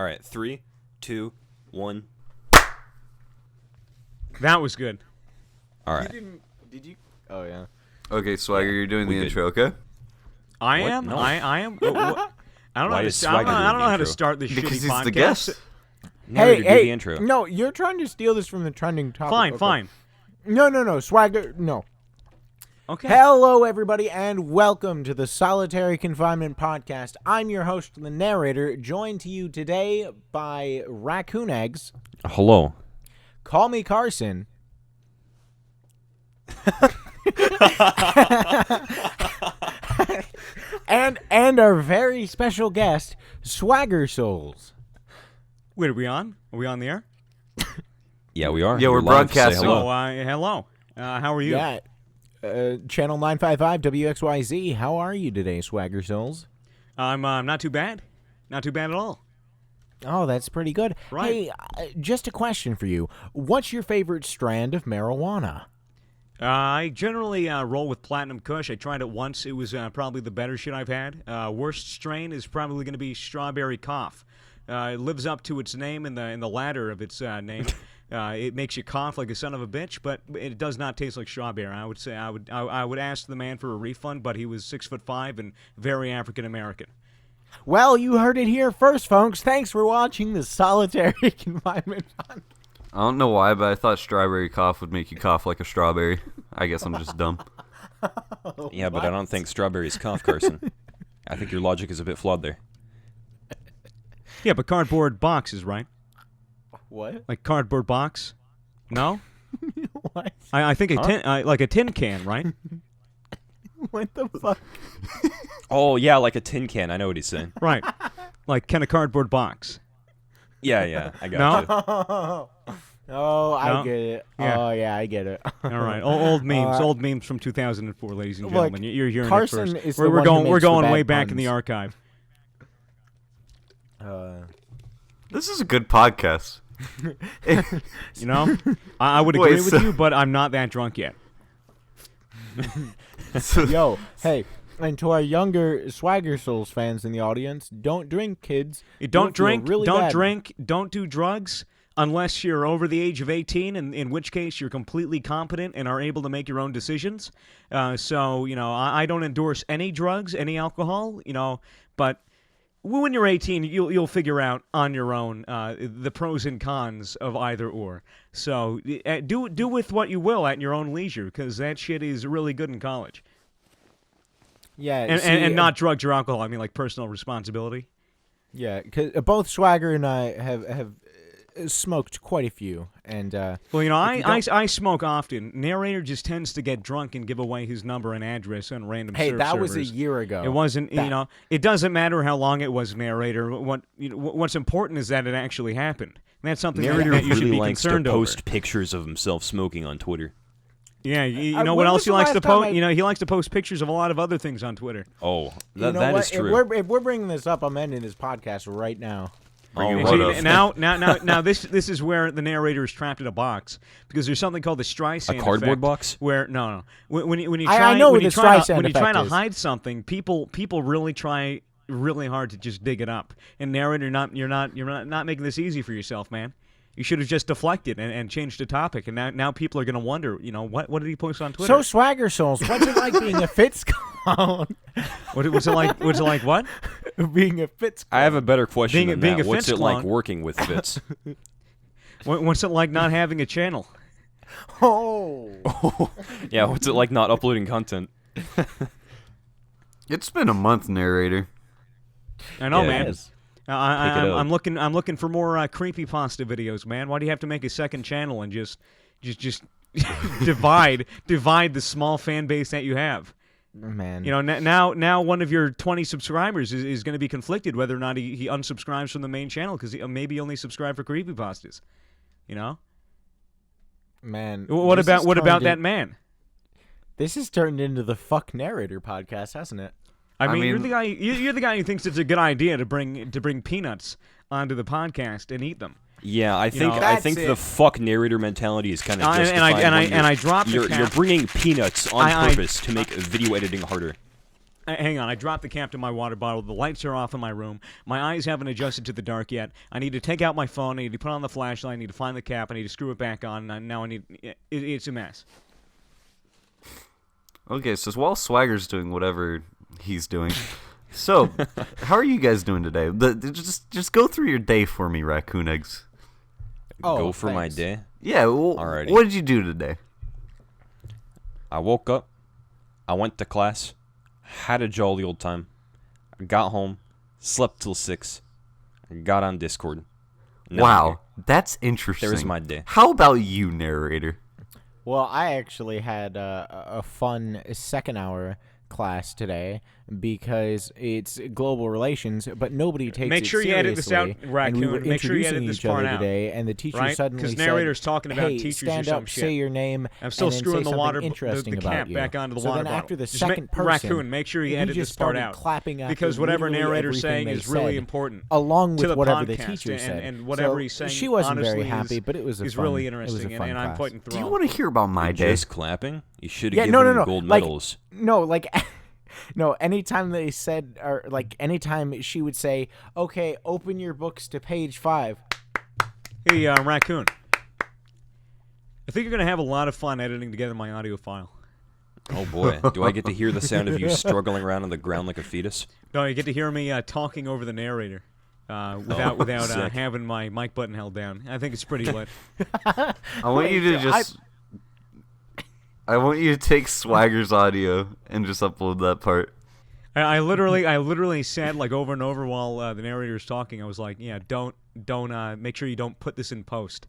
All right, 3, 2, 1. That was good. All right. Did you? Oh, yeah. Okay, Swagger, you're doing the intro, okay? I What? am? No. I am? I don't know, Why is Swagger I don't know doing how the to intro? start this Because shitty he's podcast. the guest. Narrator, do the intro. No, you're trying to steal this from the trending topic. Fine, Okay. fine. No, Swagger, no. Okay. Hello, everybody, and welcome to the Solitary Confinement podcast. I'm your host, the narrator, joined to you today by Raccoon Eggs. Hello. Call me Carson. and our very special guest, SwaggerSouls. Wait, are we on? Are we on the air? Yeah, we are. Yeah, we're You're live. Say broadcasting. hello. So, hello. How are you? Yeah. Channel 955 WXYZ. How are you today, SwaggerSouls? I'm not too bad. Not too bad at all. Oh, that's pretty good. Right. Hey, just a question for you. What's your favorite strand of marijuana? I generally roll with Platinum Kush. I tried it once. It was probably the better shit I've had. Worst strain is probably going to be Strawberry Cough. It lives up to its name in the ladder of its name. It makes you cough like a son of a bitch, but it does not taste like strawberry. I would say I would ask the man for a refund, but he was 6'5" and very African American. Well, you heard it here first, folks. Thanks for watching the Solitary Confinement podcast. I don't know why, but I thought strawberry cough would make you cough like a strawberry. I guess I'm just dumb. Yeah, but I don't think strawberries cough, Carson. I think your logic is a bit flawed there. Yeah, but cardboard boxes, right? What? Like cardboard box? No? What? I think like a tin can, right? What the fuck? Oh, yeah, like a tin can. I know what he's saying. Right. Like can a cardboard box. Yeah, I got you. Oh, I No? get it. Yeah. Oh, yeah, I get it. All right, old memes from 2004, ladies and Look, gentlemen. You're hearing Carson it first. is the We're one who going makes the way bad back in the puns. archive. This is a good podcast. You know, I would Wait, agree with so- you, but I'm not that drunk yet. Yo, hey, and to our younger SwaggerSouls fans in the audience, don't drink, kids. Don't You'll feel drink, really don't bad. drink, don't do drugs unless you're over the age of 18, in which case you're completely competent and are able to make your own decisions. So, you know, I don't endorse any drugs, any alcohol, you know, but when you're 18, you'll figure out on your own the pros and cons of either or. So do with what you will at your own leisure, because that shit is really good in college. Yeah, And not drugs or alcohol. I mean, like personal responsibility. Yeah, because both Swagger and I have smoked quite a few, and Well, you know, If you I smoke often. Narrator just tends to get drunk and give away his number and address on random hey, surf that was a servers. year ago. It wasn't, That- you know, it doesn't matter how long it was, Narrator. What's important is that it actually happened. And that's something Narrator that you should really be likes to concerned post over. pictures of himself smoking on Twitter. Yeah, you know when what was else he the likes to last time post? I- You know, he likes to post pictures of a lot of other things on Twitter. Oh, You know that what? is true. If we're bringing this up, I'm ending this podcast right now. Oh, you See, what up? now, this is where the narrator is trapped in a box, because there's something called the Streisand A cardboard effect, box? Where when you I try know when what you the try Streisand when you try effect to is. hide something, people really try really hard to just dig it up. And narrator, you're not making this easy for yourself, man. You should have just deflected and changed the topic, and now people are gonna wonder, you know, what did he post on Twitter? So SwaggerSouls, what's it like being a Fitz clone? What's it like? What's it like? What? Being a Fitz clone. I have a better question Being than a that. What's Fitz it like clone. working with Fitz? What's it like not having a channel? Oh. Yeah, what's it like not uploading content? It's been a month, narrator. I know, Yeah, man. it is. Pick it up. I'm looking for more creepypasta videos, man. Why do you have to make a second channel and just divide the small fan base that you have? Man. You know, now one of your 20 subscribers is going to be conflicted whether or not he unsubscribes from the main channel because he maybe only subscribed for creepypastas. You know, Man. what this about has turned that man? This has turned into the Fuck Narrator podcast, hasn't it? I mean, you're mean- the guy. You're the guy who thinks it's a good idea to bring peanuts onto the podcast and eat them. Yeah, I think know, That's the it. fuck narrator mentality is kind of And justified. I when dropped the you're cap. bringing peanuts on I- purpose to make video editing harder. Hang on, I dropped the cap to my water bottle. The lights are off in my room. My eyes haven't adjusted to the dark yet. I need to take out my phone. I need to put on the flashlight. I need to find the cap. I need to screw it back on. And now I need... It's a mess. Okay, so while Swagger's doing whatever he's doing, so how are you guys doing today? Just go through your day for me, Raccoon Eggs. Go for my thanks. day. Yeah, well, Alrighty. what did you do today? I woke up. I went to class. Had a jolly old time. I got home. Slept till 6. Got on Discord. Now I'm here. Wow, that's interesting. There's my day. How about you, narrator? Well, I actually had a fun second hour class today because it's global relations, but nobody takes Make it sure you edit this out, seriously, Raccoon. And we were Make sure you introducing edit this each other part out. today, and the teacher Right? suddenly Because said, narrator's talking about "Hey, teachers stand or some up, shit. say your name, I'm still and then screwing say the water, something interesting the about cap you." back onto the so water then after the bottle. second person, Raccoon, make sure you we edit just this part started out. clapping after Because whatever literally narrator's everything saying they is really said, important. along to with the whatever the podcast, teacher said. and whatever So he's saying, she wasn't very honestly, happy, is, but it was a is fun, really it was a interesting, fun and I'm class. pointing through. Do you want to hear about my day? Just clapping? You should have Yeah, given no, me gold like, medals. No, like, no. Anytime they said, or like, anytime she would say, "Okay, open your books to page 5." Hey, Raccoon. I think you're gonna have a lot of fun editing together my audio file. Oh boy, do I get to hear the sound of you struggling around on the ground like a fetus? No, you get to hear me talking over the narrator without sick. having my mic button held down. I think it's pretty lit. I want you to just. I want you to take Swagger's audio and just upload that part. I literally said like over and over while the narrator was talking. I was like, yeah, don't make sure you don't put this in post.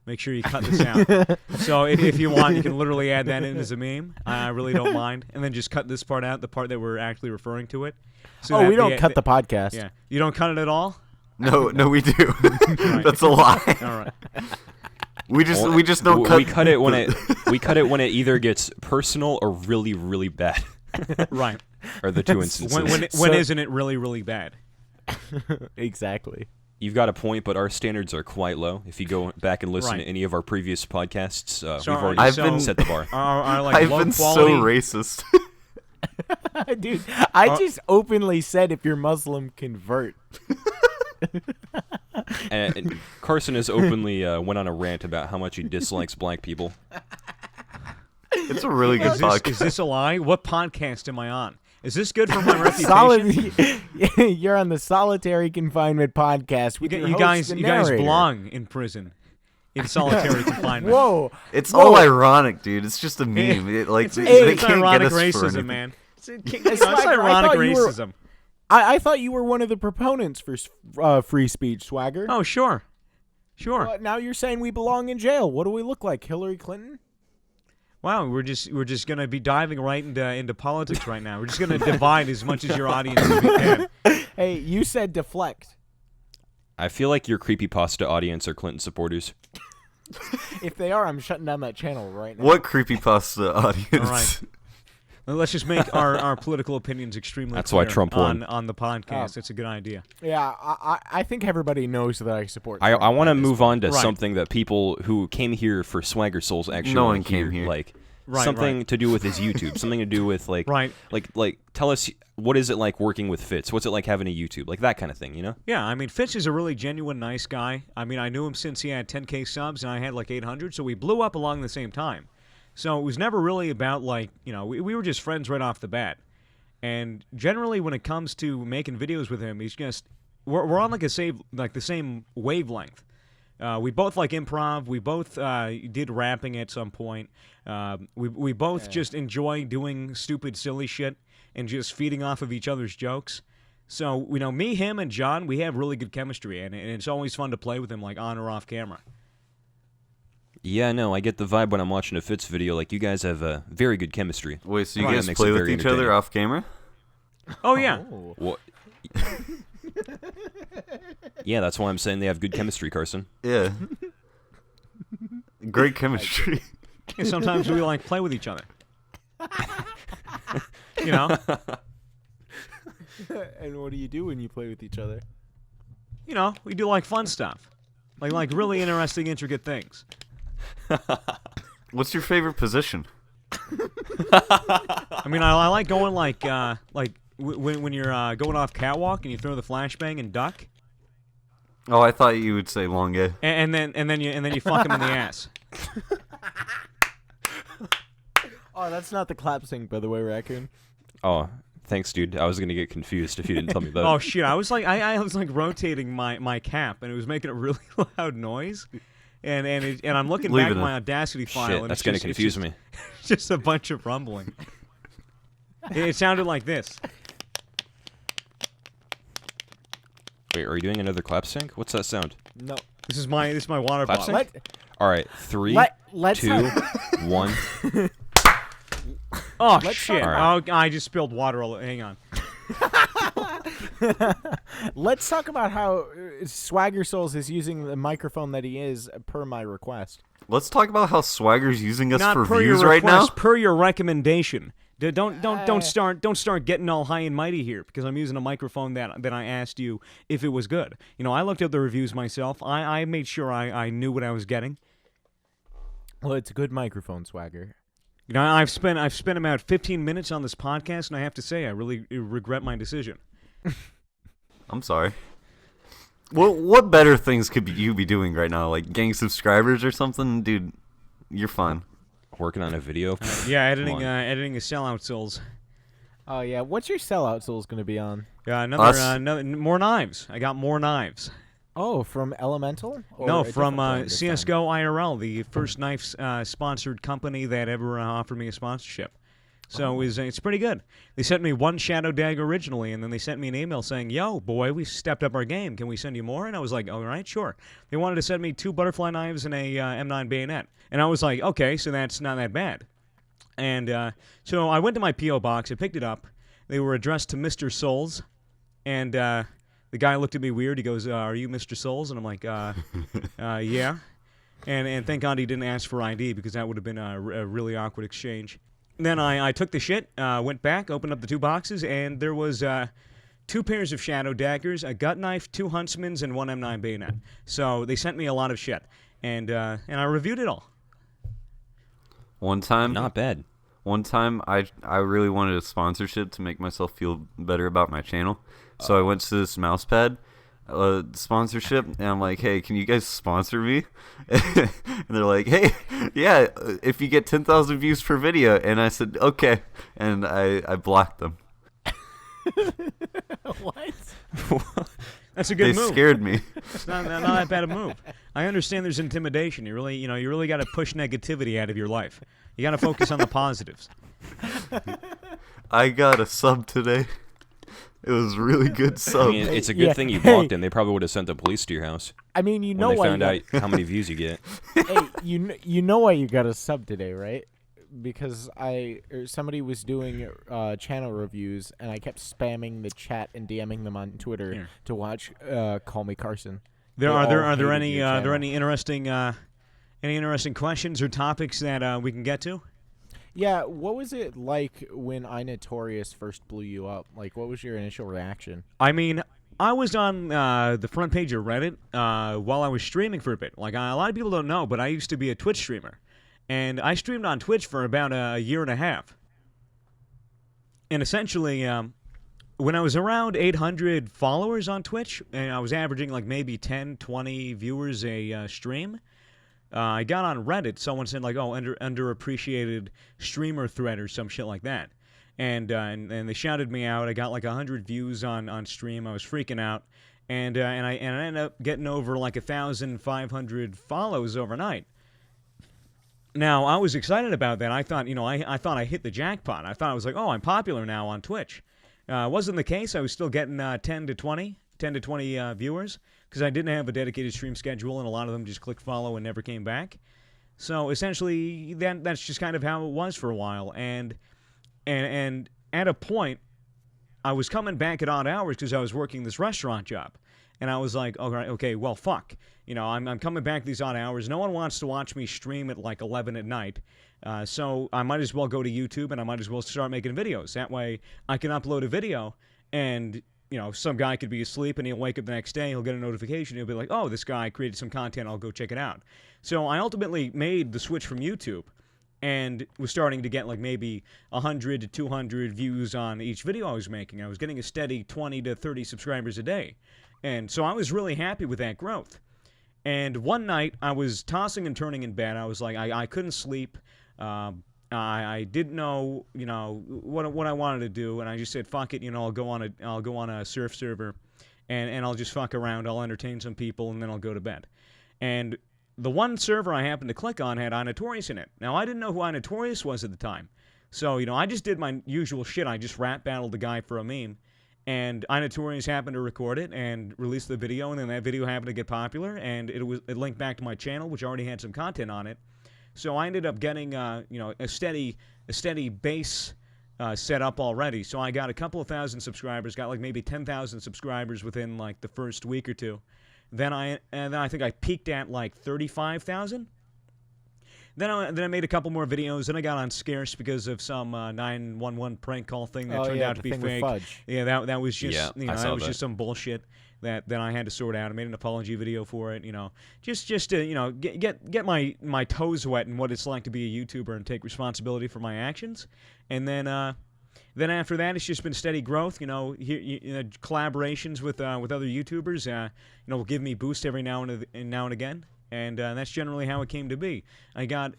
Make sure you cut this out. So if you want, you can literally add that in as a meme. I really don't mind, and then just cut this part out, the part that we're actually referring to it. So We don't cut the podcast. Yeah, you don't cut it at all. No, we do. Right. That's a lie. All right. We just don't cut. We cut it when it either gets personal or really really bad. Right. Are the two instances. When isn't it really really bad? Exactly. You've got a point, but our standards are quite low. If you go back and listen Right. to any of our previous podcasts, So we've already I've been- set the bar. Are like I've low been quality. so racist. Dude, I just openly said if you're Muslim, convert. And Carson has openly went on a rant about how much he dislikes black people. It's a really good Is podcast. this a lie? What podcast am I on? Is this good for my reputation? Solid. You're on the Solitary Confinement podcast. With your You host, guys the belong narrator. in prison, in solitary confinement. Whoa. It's Whoa. all ironic, dude. It's just a meme. It's they it's can't ironic get us for racism, anything. man. It's Swagger, I ironic thought you were- racism. I thought you were one of the proponents for free speech, Swagger. Oh, sure. Now you're saying we belong in jail. What do we look like, Hillary Clinton? Wow, we're just gonna be diving right into politics right now. We're just gonna divide as much as your audience as we can. Hey, you said deflect. I feel like your creepypasta audience are Clinton supporters. If they are, I'm shutting down that channel right now. What creepypasta audience? All right. Let's just make our political opinions extremely That's clear why Trump won. on the podcast. It's a good idea. Yeah, I think everybody knows that I support. I Trump want to at this move point. on to Right. something that people who came here for SwaggerSouls actually No wanna one came hear, here. like Right, something right. to do with his YouTube, something to do with like Right. like tell us what is it like working with Fitz? What's it like having a YouTube? Like that kind of thing, you know? Yeah, I mean, Fitz is a really genuine, nice guy. I mean, I knew him since he had 10K subs, and I had like 800, so we blew up along the same time. So it was never really about, like, you know, we were just friends right off the bat. And generally, when it comes to making videos with him, he's just, we're on like the same wavelength. We both like improv. We both did rapping at some point. We both just enjoy doing stupid, silly shit and just feeding off of each other's jokes. So, you know, me, him, and John, we have really good chemistry, and it's always fun to play with him, like, on or off camera. Yeah, no, I get the vibe when I'm watching a Fitz video. Like you guys have a very good chemistry. Wait, so you Right. guys That makes play it with very each other entertaining. off camera? Oh, yeah. What? Yeah, that's why I'm saying they have good chemistry, Carson. Yeah. Great chemistry. And sometimes we, like, play with each other. You know? And what do you do when you play with each other? You know, we do, like, fun stuff. Like really interesting, intricate things. What's your favorite position? I mean, I like going like when you're going off catwalk and you throw the flashbang and duck, Oh, I thought you would say long gay. and then you fuck him in the ass. Oh, that's not the clap sync, by the way, Raccoon. Oh, thanks, dude. I was gonna get confused if you didn't tell me that. Oh shit! I was like rotating my cap, and it was making a really loud noise. And I'm looking Leave back it at my in. Audacity file, Shit, and that's it's gonna just, confuse me. It's just a bunch of rumbling. It sounded like this. Wait, are you doing another clap sync? What's that sound? No. This is my water Clap bottle. sync? All right, 3, let's 2, 1. Oh Let's shit! talk- Oh, I just spilled water all. Hang on. Let's talk about how SwaggerSouls is using the microphone that he is per my request. Let's talk about how Swagger's using us Not for per views your right now. request, per your recommendation. Don't start getting all high and mighty here because I'm using a microphone that I asked you if it was good. You know, I looked up the reviews myself. I made sure I knew what I was getting. Well, it's a good microphone, Swagger. You know, I've spent about 15 minutes on this podcast, and I have to say I really regret my decision. I'm sorry. Well, what better things could you be doing right now? Like getting subscribers or something? Dude, you're fine. Working on a video. Yeah, editing Come on. editing a sellout souls. Oh, yeah. What's your sellout souls going to be on? Yeah, Us. another more knives. I got more knives. Oh, from Elemental? Or No, a from different brand this time? CS:GO IRL, the first knife sponsored company that ever offered me a sponsorship. So it's pretty good. They sent me one Shadow Dagger originally, and then they sent me an email saying, "Yo, boy, we stepped up our game. Can we send you more?" And I was like, "All right, sure." They wanted to send me 2 butterfly knives and a M9 bayonet, and I was like, "Okay, so that's not that bad." And so I went to my PO box. I picked it up. They were addressed to Mr. Souls, and the guy looked at me weird. He goes, "Are you Mr. Souls?" And I'm like, "Yeah." And thank God he didn't ask for ID because that would have been a really awkward exchange. Then I took the shit, went back, opened up the 2 boxes, and there was 2 pairs of Shadow Daggers, a gut knife, 2 Huntsmans, and 1 M9 bayonet. So they sent me a lot of shit, and I reviewed it all. One time, Not bad. I really wanted a sponsorship to make myself feel better about my channel. So I went to this mouse pad sponsorship, and I'm like, "Hey, can you guys sponsor me?" And they're like, "Hey, yeah, if you get 10,000 views per video." And I said, "Okay," and I blocked them. What? That's a good They move. scared me. It's not that bad a move. I understand there's intimidation. You really got to push negativity out of your life. You got to focus on the positives. I got a sub today. It was a really good I sub. mean, it's a good Yeah. thing you blocked him. They probably would have sent the police to your house I mean, you know when they why found you out how many views you get. hey, you know why you got a sub today, right? Because somebody was doing channel reviews, and I kept spamming the chat and DMing them on Twitter Here. to watch Call Me Carson. There They are all there hated any your are there channel. any interesting questions or topics that we can get to? Yeah, what was it like when iNotorious first blew you up? Like, what was your initial reaction? I mean, I was on the front page of Reddit while I was streaming for a bit. Like, a lot of people don't know, but I used to be a Twitch streamer. And I streamed on Twitch for about a year and a half. And essentially, when I was around 800 followers on Twitch, and I was averaging like maybe 10, 20 viewers a stream, I got on Reddit. Someone said like, "Oh, underappreciated streamer thread" or some shit like that. And they shouted me out. I got like 100 views on stream. I was freaking out. And I ended up getting over like 1,500 follows overnight. Now, I was excited about that. I thought, I thought I hit the jackpot. I thought I was like, "Oh, I'm popular now on Twitch." Wasn't the case. I was still getting 10 to 20 viewers because I didn't have a dedicated stream schedule, and a lot of them just clicked follow and never came back. So essentially, that's just kind of how it was for a while. And at a point, I was coming back at odd hours because I was working this restaurant job. And I was like, okay, well, fuck. I'm coming back these odd hours. No one wants to watch me stream at like 11 at night. So I might as well go to YouTube and I might as well start making videos. That way I can upload a video and, some guy could be asleep and he'll wake up the next day. He'll get a notification. He'll be like, "Oh, this guy created some content. I'll go check it out." So I ultimately made the switch from YouTube and was starting to get like maybe 100 to 200 views on each video I was making. I was getting a steady 20 to 30 subscribers a day. And so I was really happy with that growth. And one night I was tossing and turning in bed. I was like, I couldn't sleep. I didn't know, what I wanted to do, and I just said, fuck it, I'll go on a surf server, and I'll just fuck around. I'll entertain some people, and then I'll go to bed. And the one server I happened to click on had iNotorious in it. Now, I didn't know who iNotorious was at the time. So, I just did my usual shit. I just rap battled the guy for a meme. And iNotorious happened to record it and release the video, and then that video happened to get popular, and it linked back to my channel, which already had some content on it. So I ended up getting, a steady base set up already. So I got a couple of thousand subscribers, got like maybe 10,000 subscribers within like the first week or two. Then I think I peaked at like 35,000. Then I made a couple more videos. Then I got on Scarce because of some 911 prank call thing that turned out to be fake. Yeah, that was just just some bullshit that I had to sort out. I made an apology video for it. Just to get my toes wet in what it's like to be a YouTuber and take responsibility for my actions. And then after that, it's just been steady growth. Collaborations with other YouTubers. Will give me boost every now and again. And that's generally how it came to be. I never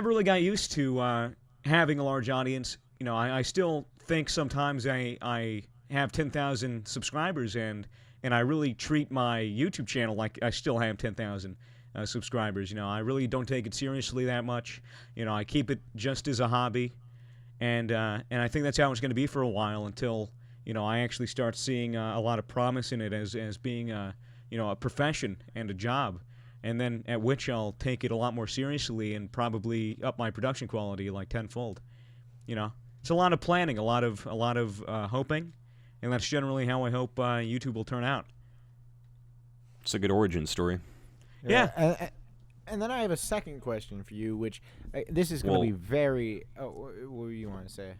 really got used to having a large audience. I still think sometimes I have 10,000 subscribers, and I really treat my YouTube channel like I still have 10,000 subscribers. I really don't take it seriously that much. I keep it just as a hobby, and I think that's how it's going to be for a while until I actually start seeing a lot of promise in it as being a profession and a job, and then at which I'll take it a lot more seriously and probably up my production quality like tenfold. It's a lot of planning, a lot of hoping, and that's generally how I hope YouTube will turn out. It's a good origin story. Yeah. And then I have a second question for you, which this is going to be very. What do you want to say,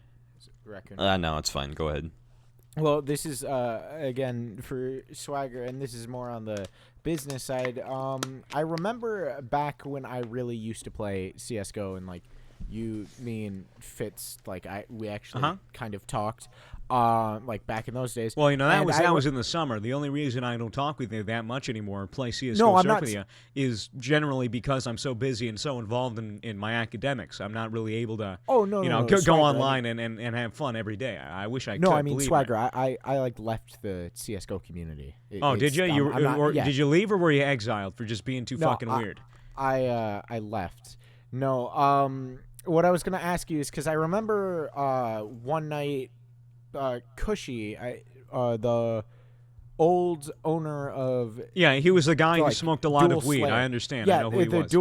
Raccoon? No, it's fine. Go ahead. Well, this is, again, for Swagger, and this is more on the business side. I remember back when I really used to play CSGO, and, like, me and Fitz, like, we actually kind of talked, like, back in those days. Well, that was in the summer. The only reason I don't talk with you that much anymore, play CSGO surf with you, is generally because I'm so busy and so involved in my academics. I'm not really able to, go online and have fun every day. I wish I could. No, I mean, Swagger, me. I like, left the CSGO community. Did you? Did you leave, or were you exiled for just being too fucking weird? I left. No, what I was going to ask you is, because I remember one night, Cushy, the old owner of... Yeah, he was the guy who smoked a lot of weed. Slayer. I understand. Yeah, I know who he was.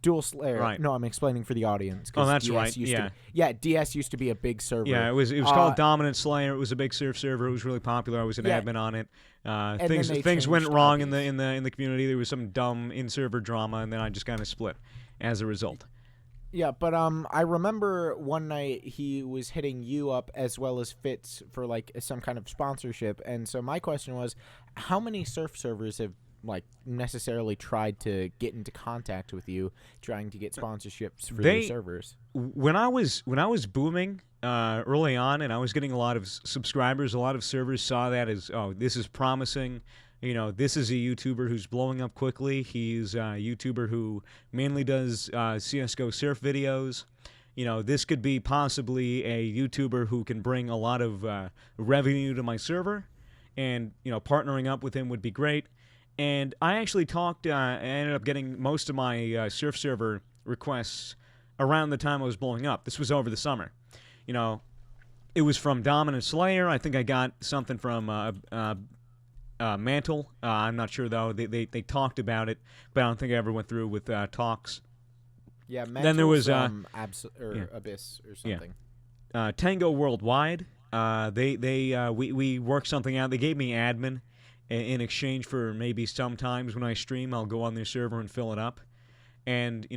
Dual Slayer. Right. No, I'm explaining for the audience. Oh, that's DS right. DS used to be a big server. Yeah, it was called Dominant Slayer. It was a big surf server. It was really popular. I was an admin on it. Things went wrong in the community. There was some dumb in-server drama, and then I just kind of split as a result. Yeah, but I remember one night he was hitting you up as well as Fitz for like some kind of sponsorship, and so my question was, how many surf servers have like necessarily tried to get into contact with you, trying to get sponsorships for their servers? When I was booming early on, and I was getting a lot of subscribers, a lot of servers saw that as, oh, this is promising. This is a YouTuber who's blowing up quickly. He's a YouTuber who mainly does CSGO surf videos. This could be possibly a YouTuber who can bring a lot of revenue to my server, and, partnering up with him would be great. And I actually I ended up getting most of my surf server requests around the time I was blowing up. This was over the summer. It was from Dominant Slayer. I think I got something from Mantle. I'm not sure, though. They talked about it, but I don't think I ever went through with talks. Yeah, Mantle's then there was Abyss or something. Yeah. Tango Worldwide. We worked something out. They gave me admin in exchange for maybe sometimes when I stream, I'll go on their server and fill it up. And,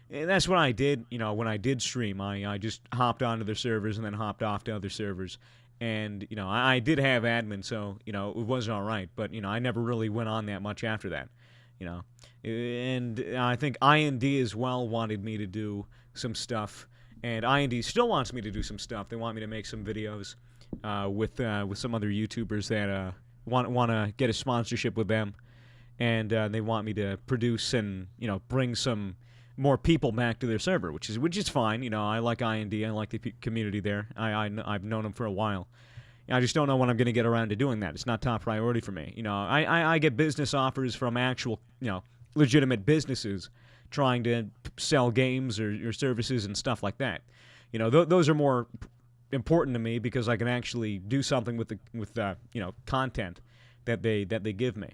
that's what I did. When I did stream, I just hopped onto their servers and then hopped off to other servers. And, I did have admin, so, it was all right. But, I never really went on that much after that. you know. And I think IND as well wanted me to do some stuff, and IND still wants me to do some stuff. They want me to make some videos with some other YouTubers that want to get a sponsorship with them, and they want me to produce and bring some more people back to their server, which is fine. I like IND, I like the community there. I've known them for a while. I just don't know when I'm going to get around to doing that. It's not top priority for me. I get business offers from actual legitimate businesses trying to sell games or services and stuff like that. Those are more important to me because I can actually do something with content that they give me.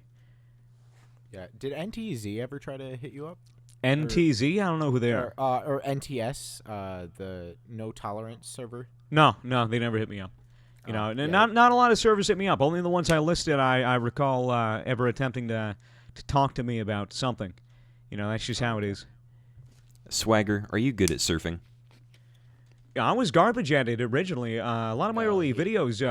Yeah. Did NTZ ever try to hit you up? NTZ? I don't know who they are. Or NTS, the no tolerance server. No, they never hit me up. Not a lot of servers hit me up. Only the ones I listed I recall ever attempting to talk to me about something. That's just how it is. Swagger, are you good at surfing? I was garbage at it originally. A lot of my early videos,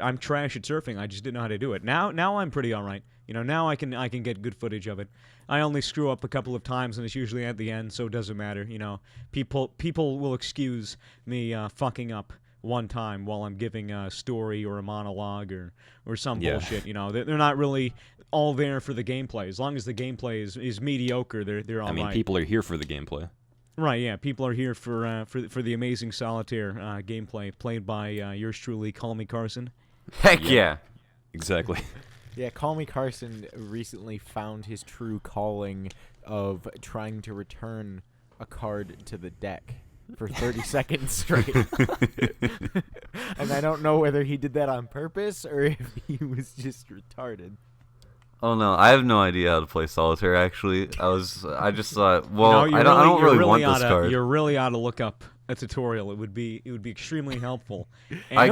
I'm trash at surfing. I just didn't know how to do it. Now I'm pretty all right. Now I can get good footage of it. I only screw up a couple of times, and it's usually at the end, so it doesn't matter. People will excuse me fucking up one time while I'm giving a story or a monologue or some bullshit. They're not really all there for the gameplay. As long as the gameplay is mediocre, they're all right. I mean, people are here for the gameplay. Right, yeah. People are here for the amazing Solitaire gameplay played by yours truly, Call Me Carson. Heck yeah. Exactly. Yeah, Call Me Carson recently found his true calling of trying to return a card to the deck for 30 seconds straight. And I don't know whether he did that on purpose or if he was just retarded. Oh no, I have no idea how to play solitaire. Actually, I just thought, well, No, I don't really want this oughta, card. You really ought to look up a tutorial. It would be extremely helpful. And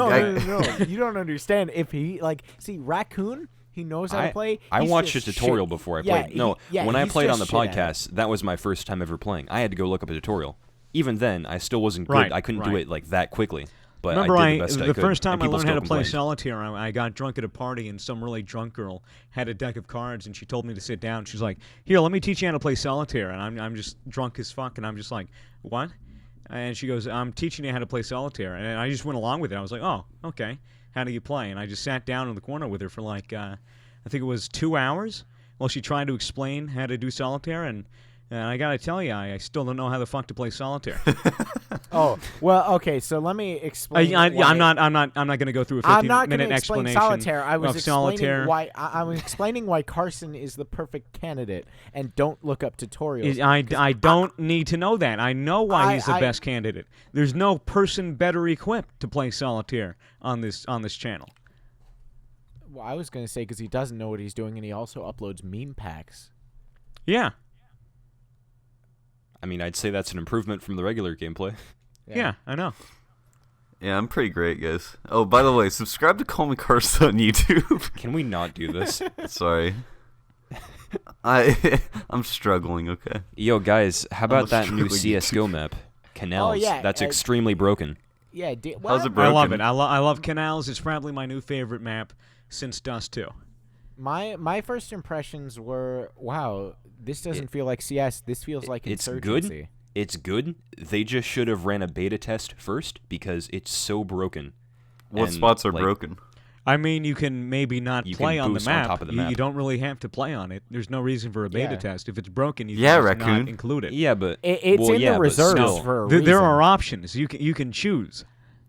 No, you don't understand. If he see Raccoon, he knows how to play. I He's watched a just tutorial shit. before I Yeah, played. No, he- yeah, when I he's played on the just shit at it. podcast, that was my first time ever playing. I had to go look up a tutorial. Even then, I still wasn't good. Right, I couldn't do right. it like that quickly. But Remember, I did the best I the could, first time and I people learned how to still play complained. solitaire, I got drunk at a party, and some really drunk girl had a deck of cards, and she told me to sit down. She's like, "Here, let me teach you how to play solitaire." And I'm just drunk as fuck, and I'm just like, "What?" And she goes, "I'm teaching you how to play solitaire." And I just went along with it. I was like, "Oh, okay. How do you play?" And I just sat down in the corner with her for like, I think it was 2 hours, while she tried to explain how to do solitaire. And I gotta tell you, I still don't know how the fuck to play solitaire. Oh, well, okay. So let me explain. I'm not gonna go through a I'm not 50-minute going to explain explanation solitaire. I was of explaining solitaire. why. I was explaining why Carson is the perfect candidate, and don't look up tutorials. I don't need to know that. I know why he's the I- best candidate. There's no person better equipped to play solitaire on this channel. Well, I was going to say because he doesn't know what he's doing, and he also uploads meme packs. Yeah. I mean, I'd say that's an improvement from the regular gameplay. Yeah, I know. Yeah, I'm pretty great, guys. Oh, by the way, subscribe to Call Me Carson on YouTube. Can we not do this? Sorry. I'm struggling, okay? Yo, guys, how about that new struggling CSGO map? Canals. yeah, That's extremely broken. Yeah. How's it I broken? love it. I love Canals. It's probably my new favorite map since Dust 2. My first impressions were, wow, this doesn't feel like CS. This feels like It's Insurgency. good. It's good. They just should have ran a beta test first because it's so broken. What And, spots are like, broken? I mean, you can maybe not You play can on the boost on map. top of the You map. don't really have to play on it. There's no reason for a beta Yeah. test. If it's broken, you Yeah, can just Raccoon. not include it. Yeah, but It's well, in yeah, the but reserves still, for a There reason. are options. You can choose.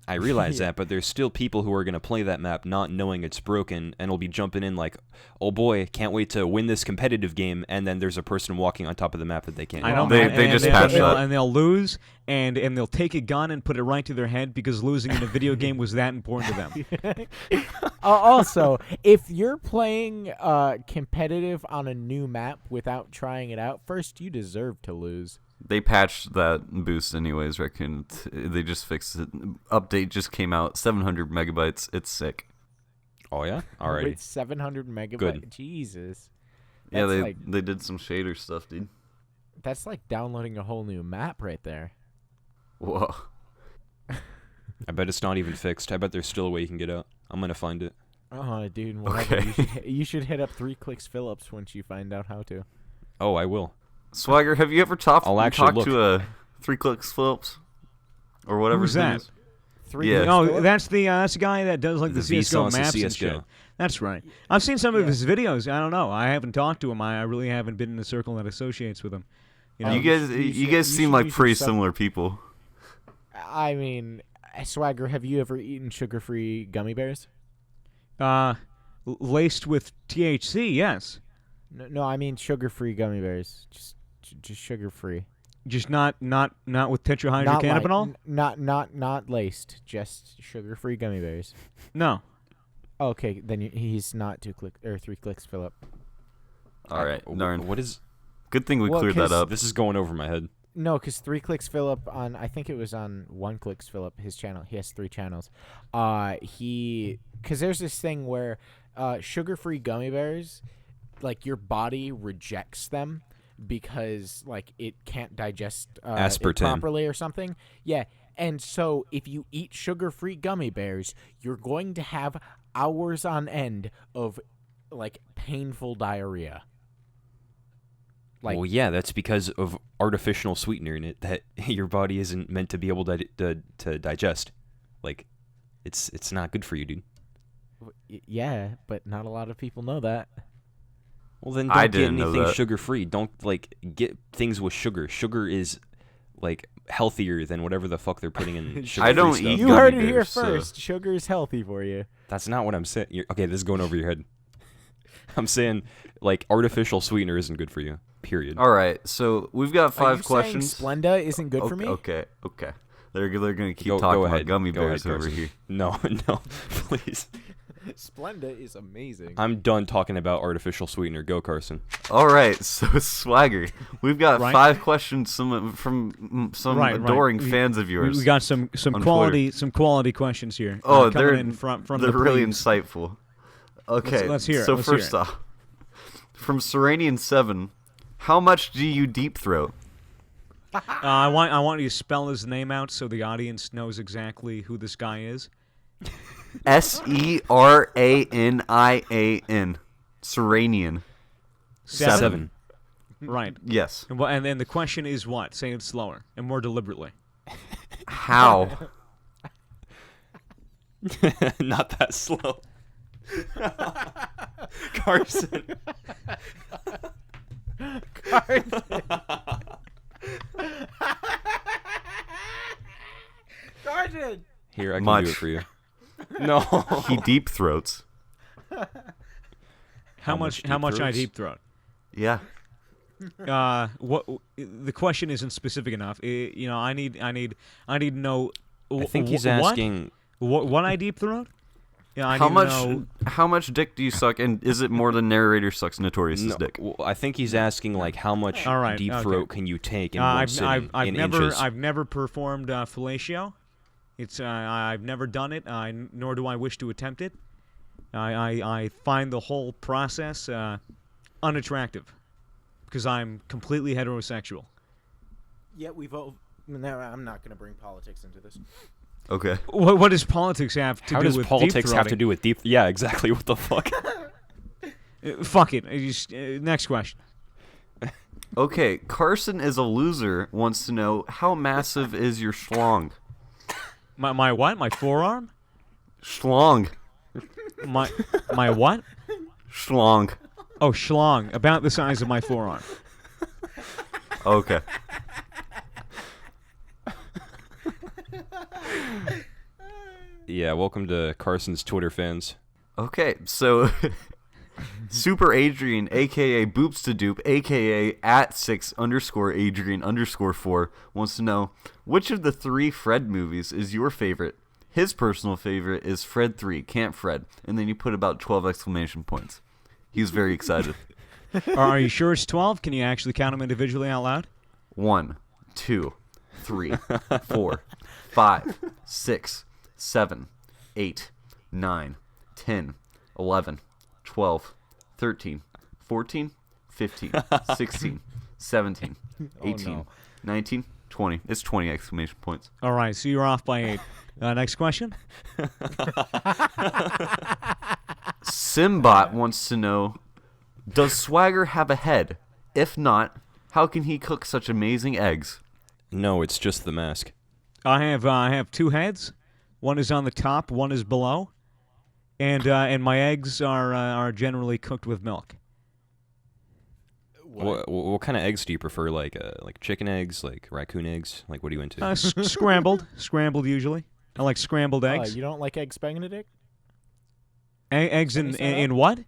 I realize that, but there's still people who are going to play that map not knowing it's broken and will be jumping in like, oh boy, can't wait to win this competitive game, and then there's a person walking on top of the map that they can't. I know, They- man, they and just they'll- patched they'll- that. and they'll lose, and they'll take a gun and put it right to their head because losing in a video game was that important to them. Also, if you're playing competitive on a new map without trying it out, first you deserve to lose. They patched that boost anyways, Raccoon. They just fixed it. Update just came out, 700 megabytes. It's sick. Oh yeah, alrighty. With 700 megabytes. Good. Jesus. Yeah, That's they did some shader stuff, dude. That's like downloading a whole new map right there. Whoa. I bet it's not even fixed. I bet there's still a way you can get out. I'm gonna find it. Oh, dude, whatever. Okay. You should hit up 3 Clicks Phillips once you find out how to. Oh, I will. Swagger, have you ever I'll actually talked to a 3 Clicks Phillips or whatever Who's his name that? is? Three. Yeah. Oh, that's the guy that does like the The CS:GO Vsauce of maps and CS:GO. shit. That's right. I've seen some of his videos. I don't know. I haven't talked to him. I really haven't been in the circle that associates with him. You know? You guys you seem should like use pretty your sub- similar people. I mean, Swagger, have you ever eaten sugar-free gummy bears? Laced with THC, yes. No, I mean sugar-free gummy bears. Just sugar-free. Just not with tetrahydrocannabinol. Not laced. Just sugar-free gummy bears. No. Okay, then he's not 3 Clicks, Philip. All right, darn. What is? Good thing we Well, cleared that 'cause up. This is going over my head. No, because 3 Clicks Philip on, I think it was on 1 Clicks Philip, his channel. He has 3 channels. Because there's this thing where sugar-free gummy bears, like your body rejects them because like it can't digest it Aspartame. properly or something. Yeah, and so if you eat sugar-free gummy bears, you're going to have hours on end of like painful diarrhea. Like, Well, yeah, that's because of artificial sweetener in it that your body isn't meant to be able to digest. Like, it's not good for you, dude. yeah, but not a lot of people know that. Well, then I don't get didn't know anything that. sugar-free. Don't, like, get things with sugar. Sugar is, like, healthier than whatever the fuck they're putting in sugar-free I don't stuff. eat You gummy heard it here bears, so- first. Sugar is healthy for you. That's not what I'm saying. Okay, this is going over your head. I'm saying, like, artificial sweetener isn't good for you. Period. All right, so we've got Are you 5 questions. saying Splenda isn't good for me? Okay. They're gonna keep Go talking ahead. about gummy Go bears ahead, over Carson. here. No, please. Splenda is amazing. I'm done talking about artificial sweetener. Go, Carson. All right, so Swagger, we've got Right. 5 questions from some Right. adoring We- fans of yours. We got some on quality questions here. Oh, coming they're in from they're the really plebes. insightful. Okay, Let's hear it, so let's hear first it. off, from Serenian7, how much do you deep throat? I want you to spell his name out so the audience knows exactly who this guy is. Seranian. Serenian. 7. Right. Yes. And then the question is what? Say it slower and more deliberately. How? Not that slow. Carson. Sergeant! Here, I can Much. do it for you. No. He deep throats. How much I throats? deep throat? Yeah. What the question isn't specific enough. I need to know. I think he's what? asking. What I deep throat? Yeah, I How need much? to know. How much dick do you suck? And is it more than narrator sucks Notorious's No, dick? well, I think he's asking like how much All right, deep okay. throat can you take in one I've sitting in never inches? I've never performed fellatio. It's I've never done it. Nor do I wish to attempt it. I find the whole process unattractive because I'm completely heterosexual. Yeah, we've all. No, I'm not going to bring politics into this. Okay. What does politics have to How do does with politics have to deep-throating? do with deep? Yeah, exactly. What the fuck? Fuck it. Next question. Okay. Carson is a loser. Wants to know how massive is your schlong? My what? My forearm? Schlong. My what? Schlong. Oh, schlong. About the size of my forearm. Okay. Yeah, welcome to Carson's Twitter fans. Okay, so Super Adrian, aka Boops to Dupe, aka @6_Adrian_4, wants to know which of the 3 Fred movies is your favorite. His personal favorite is Fred 3, Camp Fred, and then you put about 12 exclamation points. He's very excited. Are you sure it's 12? Can you actually count them individually out loud? 1, 2, 3, 4, 5, 6, 7, 8, 9, 10, 11, 12, 13, 14, 15, 16, 17, 18, 19, 20. It's 20 exclamation points. All right, so you're off by 8. Next question. Simbot wants to know, does Swagger have a head? If not, how can he cook such amazing eggs? No, it's just the mask. I have 2 heads. One is on the top, one is below, and my eggs are generally cooked with milk. What kind of eggs do you prefer? Like chicken eggs, like raccoon eggs? Like what are you into? Scrambled usually. I like scrambled eggs. You don't like eggs Benedict? Eggs Sunny side in up? what?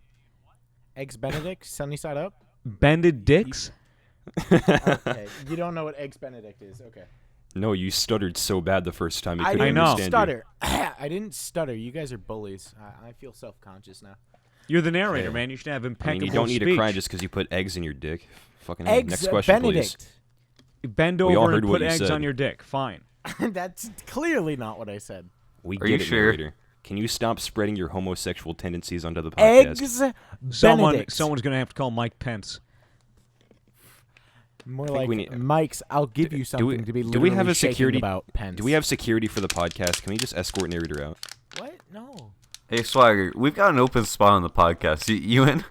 Eggs Benedict, sunny side up? Bended dicks? Okay. You don't know what eggs Benedict is. Okay. No, you stuttered so bad the first time. You I couldn't didn't understand stutter. I didn't stutter. You guys are bullies. I feel self-conscious now. You're the narrator, Okay. man. You should have You. I impeccable mean, you don't need speech. to cry just because you put eggs in your dick. Fucking hell. Eggs Next question, Benedict. Bend We all over heard and what put you eggs said. on your dick. Fine. That's clearly not what I said. please. We Are get you it, sure? narrator. Can you stop spreading your homosexual tendencies onto the podcast? Eggs Benedict. Someone's gonna have to call Mike Pence. More think like we need- Mike's. I'll give you something we- to be do we have literally a shaking security- about Pence. Do we have security for the podcast? Can we just escort narrator out? What? No. Hey, Swagger, we've got an open spot on the podcast. You in?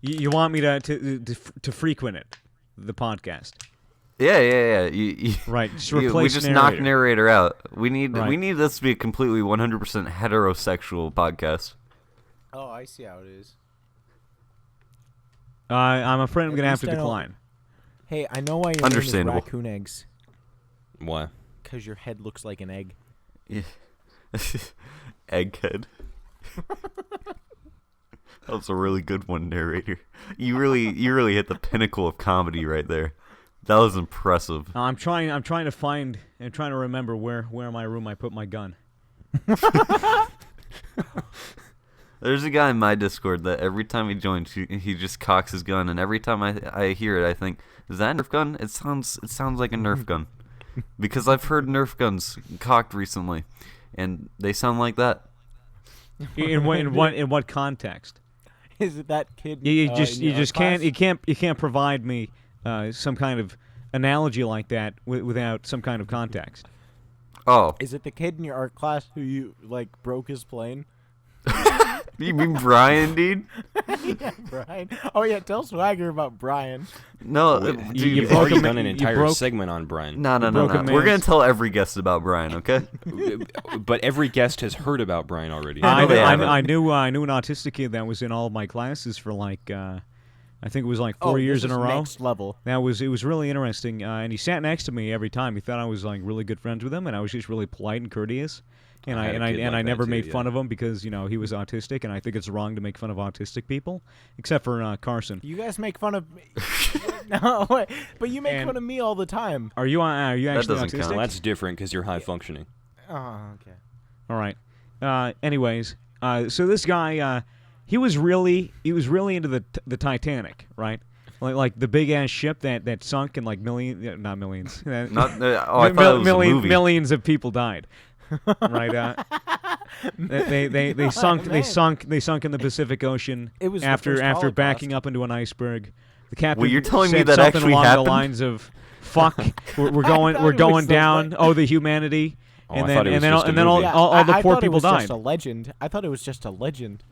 You want me to frequent it, the podcast? Yeah. You, Right. Just we replace just narrator. knocked narrator out. We need Right. this to be a completely 100% heterosexual podcast. Oh, I see how it is. I'm afraid I'm At gonna have to least I don't- decline. Hey, I know why your name is Understandable. raccoon eggs. Why? Because your head looks like an egg. Yeah. Egghead. That was a really good one, narrator. You really hit the pinnacle of comedy right there. That was impressive. I'm trying to find and trying to remember where in my room I put my gun. There's a guy in my Discord that every time he joins, he just cocks his gun, and every time I hear it, I think, is that a Nerf gun? It sounds like a Nerf gun, because I've heard Nerf guns cocked recently, and they sound like that. In what context? Is it that kid? You in just your class? you can't provide me some kind of analogy like that without some kind of context. Oh, Is it the kid in your art class who you broke his plane? you mean Brian, dude? Yeah, Brian. Oh yeah, tell Swagger about Brian. No, Dude, dude, you've broke already him- done an you entire broke- segment on Brian. no. broke a We're gonna man's- tell every guest about Brian, okay? But every guest has heard about Brian already. I, they I, haven't. I knew an autistic kid that was in all of my classes for I think it was like 4 years this in a is row. Next level. It was really interesting, and he sat next to me every time. He thought I was really good friends with him, and I was just really polite and courteous. And I had a I kid like that never too, made yeah. fun of him because he was autistic, and I think it's wrong to make fun of autistic people, except for Carson. You guys make fun of me. No, wait, but you make And- fun of me all the time. Are you actually doesn't autistic? count. Well, that's different because you're high functioning. Oh, okay. All right. Anyways, so this guy, he was really into the Titanic, right? Like the big ass ship that sunk and not millions. Not. I thought it was a movie. Millions of people died. Right. They sunk in the Pacific Ocean It was the after first after Holocaust. backing up into an iceberg. The captain Wait, you're telling me said that something actually along happened? the lines of "Fuck, we're going thought it was so down. funny. Oh, the humanity." Oh, and I then thought it was just a all, movie. Yeah, all the I poor thought people it was died. just a legend. I thought it was just a legend.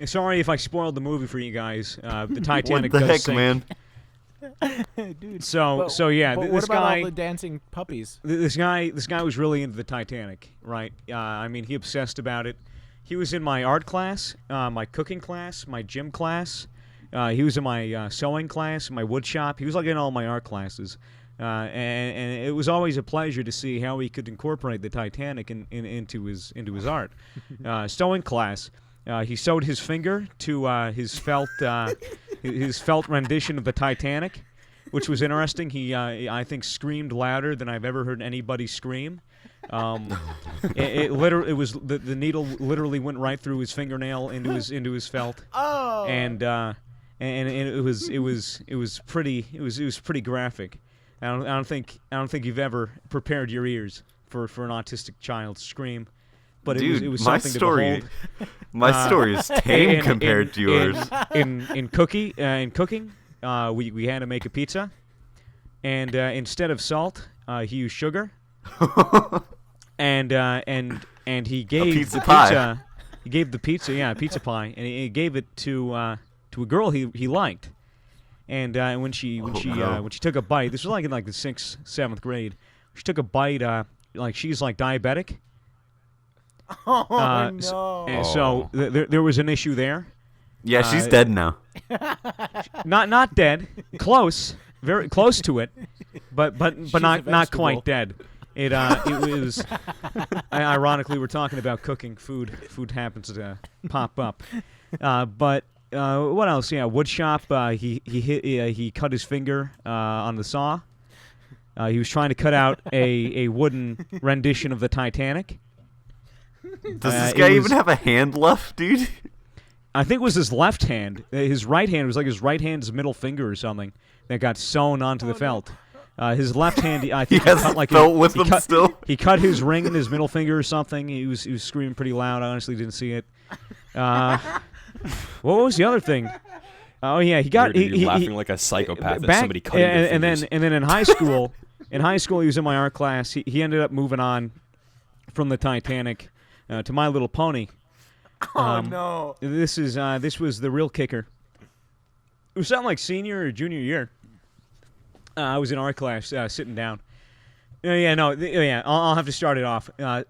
Sorry if I spoiled the movie for you guys. The Titanic What the does heck, sink. man? Dude. So yeah, But what this about guy. all the dancing puppies? This guy was really into the Titanic, right? I mean, he obsessed about it. He was in my art class, my cooking class, my gym class. He was in my sewing class, my wood shop. He was in all my art classes, and it was always a pleasure to see how he could incorporate the Titanic into his art. Sewing class, he sewed his finger to his felt rendition of the Titanic, which was interesting. He, I think, screamed louder than I've ever heard anybody scream. It was the needle literally went right through his fingernail into his felt, Oh. and it was pretty graphic. I don't think you've ever prepared your ears for an autistic child's scream, but Dude, it was my something story, to behold. my story is tame compared to yours. In cooking, we had to make a pizza, and instead of salt, he used sugar, and he gave pizza the pie. pizza. He gave the pizza, pizza pie, and he gave it to a girl he liked, And when she took a bite, this was like in like the 6th, 7th grade. She took a bite. Like she's like diabetic. Oh And so there was an issue there. Yeah, she's dead now. Not dead. Close. Very close to it. But not quite dead. It was. Ironically, we're talking about cooking food. Food happens to pop up. But what else? Yeah, wood shop. He cut his finger on the saw. He was trying to cut out a wooden rendition of the Titanic. Does this guy even have a hand left, dude? I think it was his left hand. His right hand was like his right hand's middle finger or something that got sewn onto the felt. His left hand, I think, he has cut like felt with him still. He cut his ring in his middle finger or something. He was screaming pretty loud. I honestly didn't see it. What was the other thing? Oh yeah, he got. You're laughing like a psychopath at somebody cutting their fingers. And then in high school, he was in my art class. He ended up moving on from the Titanic to My Little Pony. Oh no! This was the real kicker. It was something like senior or junior year. I was in art class, sitting down. I'll have to start it off. It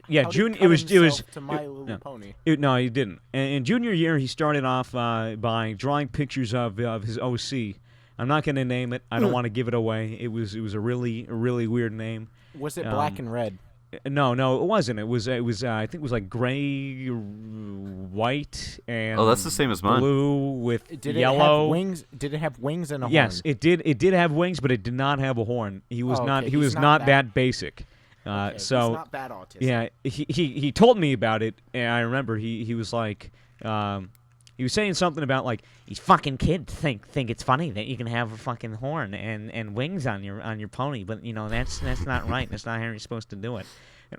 was to My Little Pony. No, he didn't. In junior year, he started off by drawing pictures of his OC. I'm not going to name it. I don't want to give it away. It was a really weird name. Was it black and red? No, it wasn't. It was. I think it was like gray, white, and that's the same as mine. Blue with Did yellow. It have wings? Did it have wings and a horn? Yes, it did. It did have wings, but it did not have a horn. He was not. He was not that basic. Okay, so he's not that autistic. yeah, he told me about it, and I remember he was like, he was saying something about like these fucking kids think it's funny that you can have a fucking horn and wings on your pony, but that's not right. That's not how you're supposed to do it.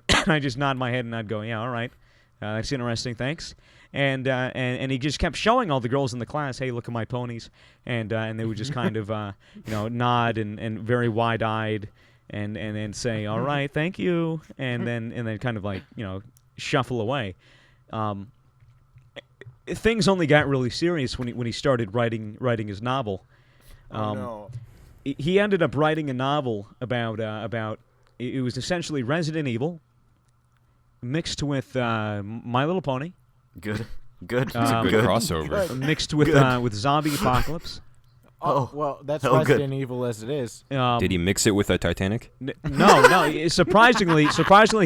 And I just nod my head and I'd go, yeah, all right, that's interesting, thanks. And he just kept showing all the girls in the class, hey, look at my ponies, and they would just kind of nod and very wide-eyed. And then say, all right, thank you, and then kind of like shuffle away. Things only got really serious when he started writing his novel. He ended up writing a novel about it was essentially Resident Evil mixed with My Little Pony. Good. It's a good crossover. Mixed with Zombie Apocalypse. Oh, well, that's good. Resident Evil as it is. Did he mix it with a Titanic? No. Surprisingly,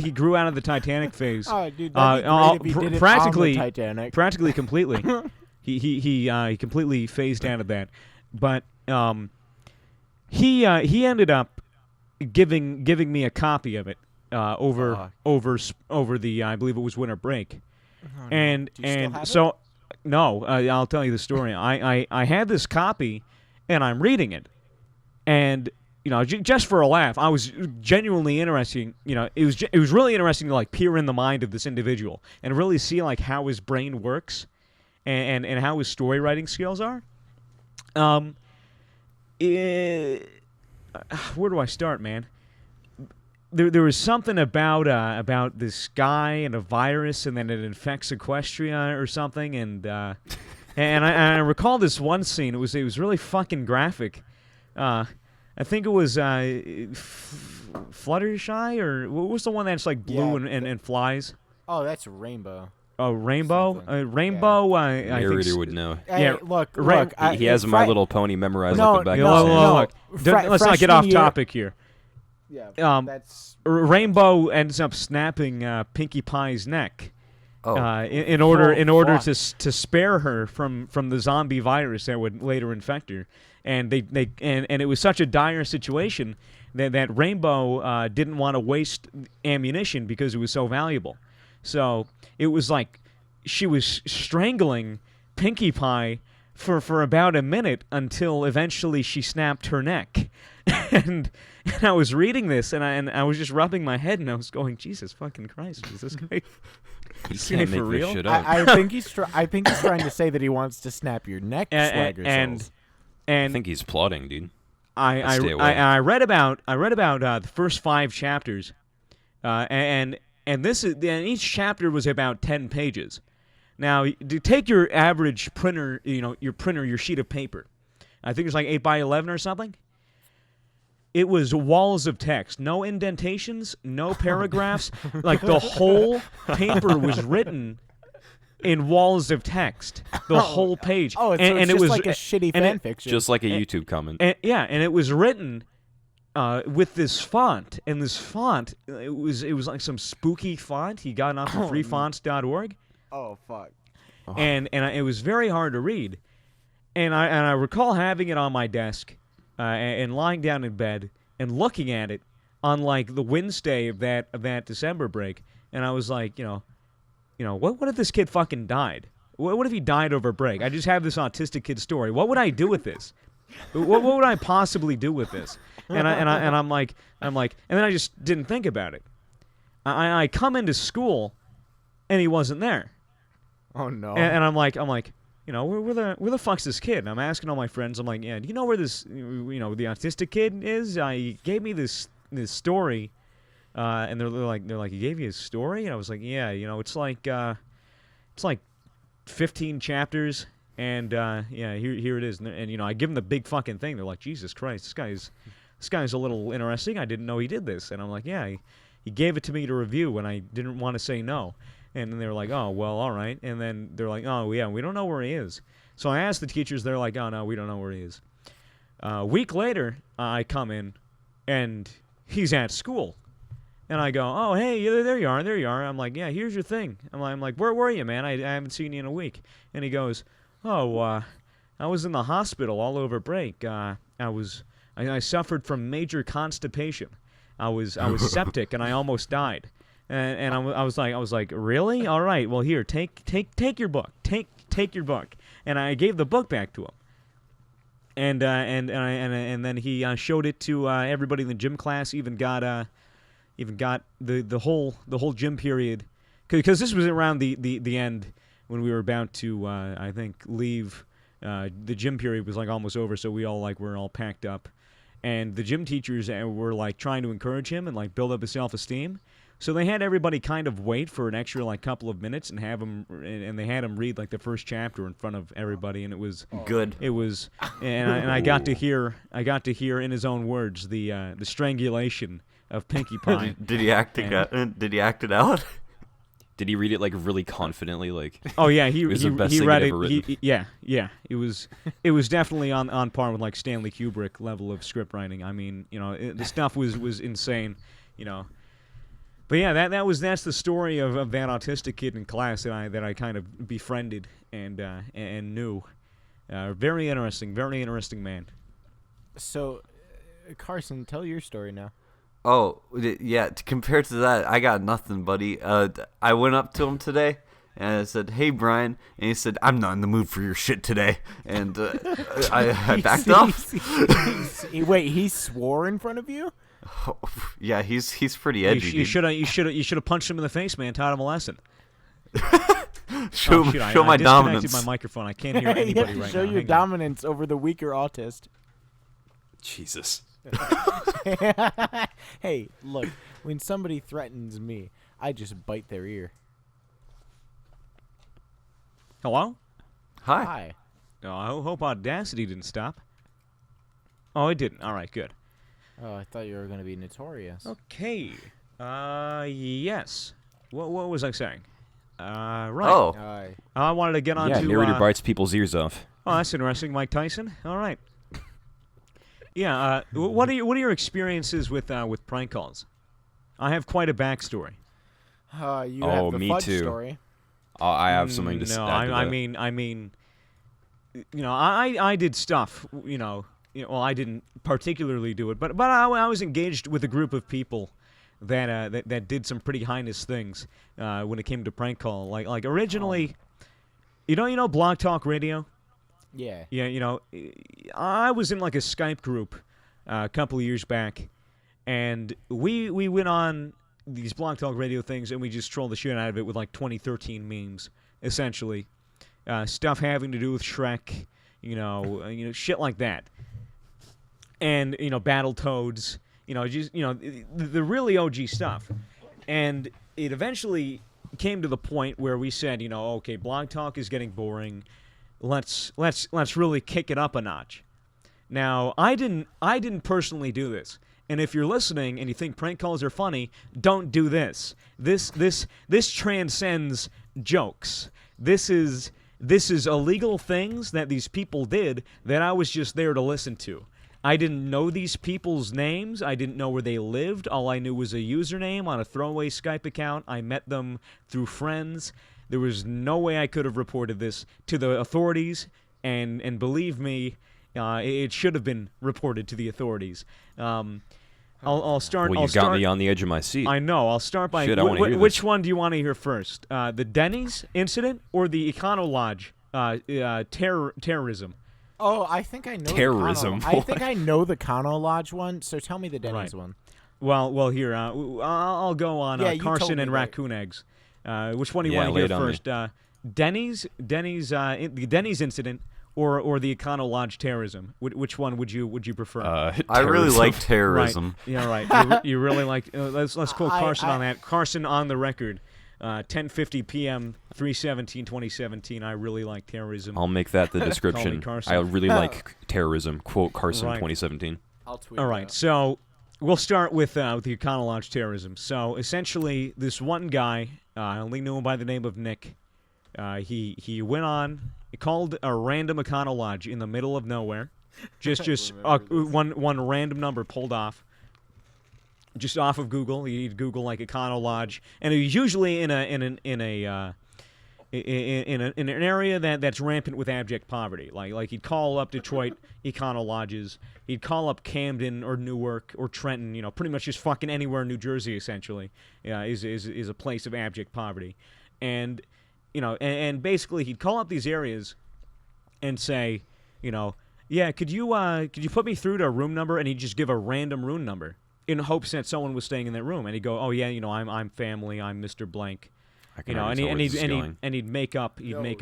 he grew out of the Titanic phase. Oh, dude, that'd be great if he did it on the Titanic. Practically completely. he completely phased out of that. But he ended up giving me a copy of it over the I believe it was winter break. Oh, and do you still have so it? no, I'll tell you the story. I had this copy. And I'm reading it, and just for a laugh, I was genuinely interesting. It was really interesting to like peer in the mind of this individual and really see like how his brain works, and how his story writing skills are. Where do I start, man? There was something about this guy and a virus, and then it infects Equestria or something, and. And I recall this one scene. It was really fucking graphic. I think it was Fluttershy, or what was the one that's like blue and flies? Oh, that's Rainbow. Oh, Rainbow. Something. Rainbow. I Narrator think would know. Hey, look. He has My Little Pony memorized No, like the back no, of his hand. no. Let's not get off topic here. Yeah, that's Rainbow ends up snapping Pinkie Pie's neck. Oh. In order fuck. to spare her from the zombie virus that would later infect her, and it was such a dire situation that Rainbow didn't want to waste ammunition because it was so valuable. So it was like she was strangling Pinkie Pie for about a minute until eventually she snapped her neck. And I was reading this and I was just rubbing my head and I was going, Jesus fucking Christ, is this guy? He can't make this shit up. I think he's trying to say that he wants to snap your neck, SwaggerSouls. I think he's plotting, dude. I read about the first 5 chapters, and each chapter was about 10 pages. Now, to take your average printer, your sheet of paper, I think it was like 8 by 11 or something. It was walls of text, no indentations, no paragraphs. Like the whole paper was written in walls of text, the whole page. Oh, it's and just it was like a shitty fan fiction. Just like a YouTube comment. And it was written with this font, and this font it was like some spooky font he got off of freefonts.org. Oh fuck! And it was very hard to read, and I recall having it on my desk, and lying down in bed and looking at it on like the Wednesday of that December break, and I was like, what if this kid fucking died? What if he died over break? I just have this autistic kid story. What would I do with this? What would I possibly do with this? And I'm like, and then I just didn't think about it. I come into school, and he wasn't there. Oh no! And I'm like, where the fuck's this kid? And I'm asking all my friends. I'm like, yeah, do you know where this, the autistic kid is? He gave me this story, and they're like, he gave you his story? And I was like, yeah, it's like 15 chapters, and here it is. And I give them the big fucking thing. They're like, Jesus Christ, this guy's a little interesting. I didn't know he did this. And I'm like, yeah, he gave it to me to review, and I didn't want to say no. And then they were like, oh, well, all right. And then they're like, oh, yeah, we don't know where he is. So I asked the teachers. They're like, oh, no, we don't know where he is. A week later, I come in, and he's at school. And I go, oh, hey, there you are. I'm like, yeah, here's your thing. I'm like, where were you, man? I haven't seen you in a week. And he goes, oh, I was in the hospital all over break. I suffered from major constipation. I was septic, and I almost died. And I was like, really? All right. Well, here, take your book. Take your book. And I gave the book back to him. And then he showed it to everybody in the gym class. Even got the whole gym period, because this was around the end when we were about to I think leave. The gym period was like almost over, so we all were all packed up, and the gym teachers were like trying to encourage him and like build up his self-esteem. So they had everybody kind of wait for an extra like couple of minutes and have him, and they had him read like the first chapter in front of everybody, and it was good. It was, and I got to hear in his own words the strangulation of Pinkie Pie. Did he act it out? Did he read it like really confidently? Like, oh yeah, it was the best he thing read he'd it. ever written. Yeah. It was definitely on par with like Stanley Kubrick level of script writing. I mean, the stuff was insane. But yeah, that's the story of that autistic kid in class that I kind of befriended and knew. Very interesting man. So, Carson, tell your story now. Oh, yeah, compared to that, I got nothing, buddy. I went up to him today, and I said, hey, Brian. And he said, I'm not in the mood for your shit today. And I backed off. Wait, he swore in front of you? Oh, yeah, he's pretty edgy. You should have punched him in the face, man. Taught him a lesson. show my I dominance. disconnected my microphone. I can't hear anybody right now. Show your dominance over the weaker autist. Jesus. Hey, look, when somebody threatens me, I just bite their ear. Hello? Hi. Oh, I hope Audacity didn't stop. Oh, it didn't. All right, good. Oh, I thought you were going to be notorious. Okay. Yes. What was I saying? Right. Oh. I wanted to get on Yeah, to... narrator bites people's ears off. Oh, that's interesting. Mike Tyson? All right. Yeah, what are your experiences with prank calls? I have quite a backstory. You have the me fudge too. story. I have something to say. No, I mean, I did stuff, well, I didn't particularly do it, but I was engaged with a group of people that did some pretty heinous things when it came to prank call. Like originally, you know Blog Talk Radio? Yeah. Yeah, I was in like a Skype group a couple of years back, and we went on these Blog Talk Radio things, and we just trolled the shit out of it with like 2013 memes, essentially. Stuff having to do with Shrek, shit like that. And, Battletoads, the really OG stuff. And it eventually came to the point where we said, okay, Blog Talk is getting boring. Let's really kick it up a notch. Now, I didn't personally do this. And if you're listening and you think prank calls are funny, don't do this. This transcends jokes. This is illegal things that these people did that I was just there to listen to. I didn't know these people's names. I didn't know where they lived. All I knew was a username on a throwaway Skype account. I met them through friends. There was no way I could have reported this to the authorities, and believe me, it should have been reported to the authorities. I'll start. Well, you got me on the edge of my seat. I know. I'll start by Shit, I wanna hear which this. one do you want to hear first? The Denny's incident or the Econo Lodge terrorism? Oh, I think I know Terrorism. I think I know the Kano Lodge one. So tell me the Denny's Right. one. Well, here I'll go on Yeah, you told Carson me and that. Raccoon Eggs. Which one do you Yeah, want to lay hear it on me. first? The Denny's incident or the Econo Lodge terrorism? Which one would you prefer? I really terrorism. like terrorism. Right. Yeah, right. You really like. Let's quote Carson on I- that. Carson on the record. 10:50 p.m. 3/17/2017. I really like terrorism. I'll make that the description. Carson. I really like terrorism. Quote Carson, Right. 2017. I'll tweet. All right, so we'll start with the Econo Lodge terrorism. So essentially, this one guy, I only knew him by the name of Nick. He went on. He called a random Econo Lodge in the middle of nowhere. Just one random number pulled off. Just off of Google, you'd Google like Econo Lodge, and it was usually in an area that's rampant with abject poverty. Like he'd call up Detroit Econo Lodges, he'd call up Camden or Newark or Trenton, pretty much just fucking anywhere in New Jersey essentially, is a place of abject poverty, and and basically he'd call up these areas and say, yeah, could you put me through to a room number, and he'd just give a random room number, in hopes that someone was staying in that room, and he'd go, "Oh yeah, I'm family, I'm Mr. Blank," I can and already tell where this is going. he'd make up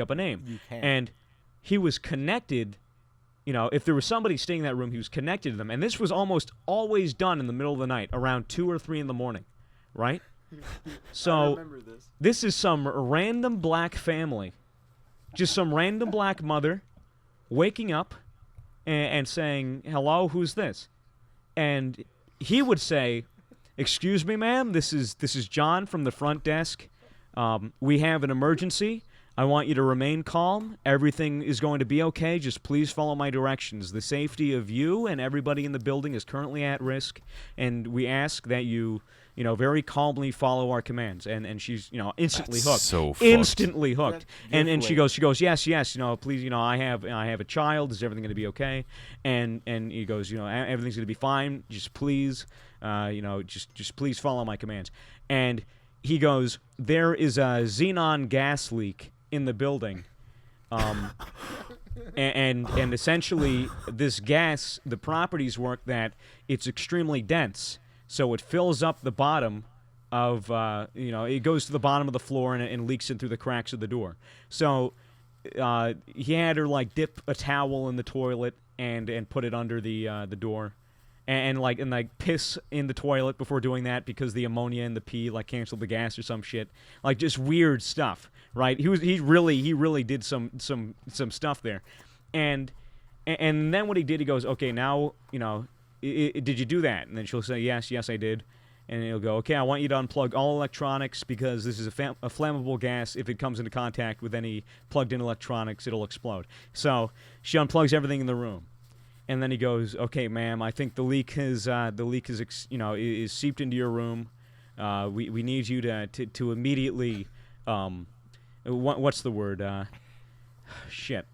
a name, you can't. and he was connected. If there was somebody staying in that room, he was connected to them, and this was almost always done in the middle of the night, around 2 or 3 in the morning, right? So this is some random black family, just some random black mother, waking up and saying, "Hello, who's this?" And he would say, "Excuse me, ma'am, this is John from the front desk. We have an emergency. I want you to remain calm. Everything is going to be okay. Just please follow my directions. The safety of you and everybody in the building is currently at risk, and we ask that you, very calmly follow our commands." And she's, instantly That's hooked. so fucked. Instantly hooked. That's And she beautiful. goes, yes, please, I have a child. Is everything going to be okay? And he goes, everything's going to be fine. Just please, just please follow my commands. And he goes, there is a xenon gas leak in the building. And essentially this gas, the properties work that it's extremely dense. So it fills up the bottom of, it goes to the bottom of the floor and leaks in through the cracks of the door. So he had her dip a towel in the toilet and put it under the door, and piss in the toilet before doing that because the ammonia in the pee canceled the gas or some shit. Just weird stuff, right? He really did some stuff there, and then what he did, he goes, okay, now did you do that? And then she'll say, yes, I did. And he'll go, okay, I want you to unplug all electronics because this is a flammable gas. If it comes into contact with any plugged-in electronics, it'll explode. So she unplugs everything in the room. And then he goes, okay, ma'am, I think the leak is seeped into your room. We need you to immediately, what's the word? Shit.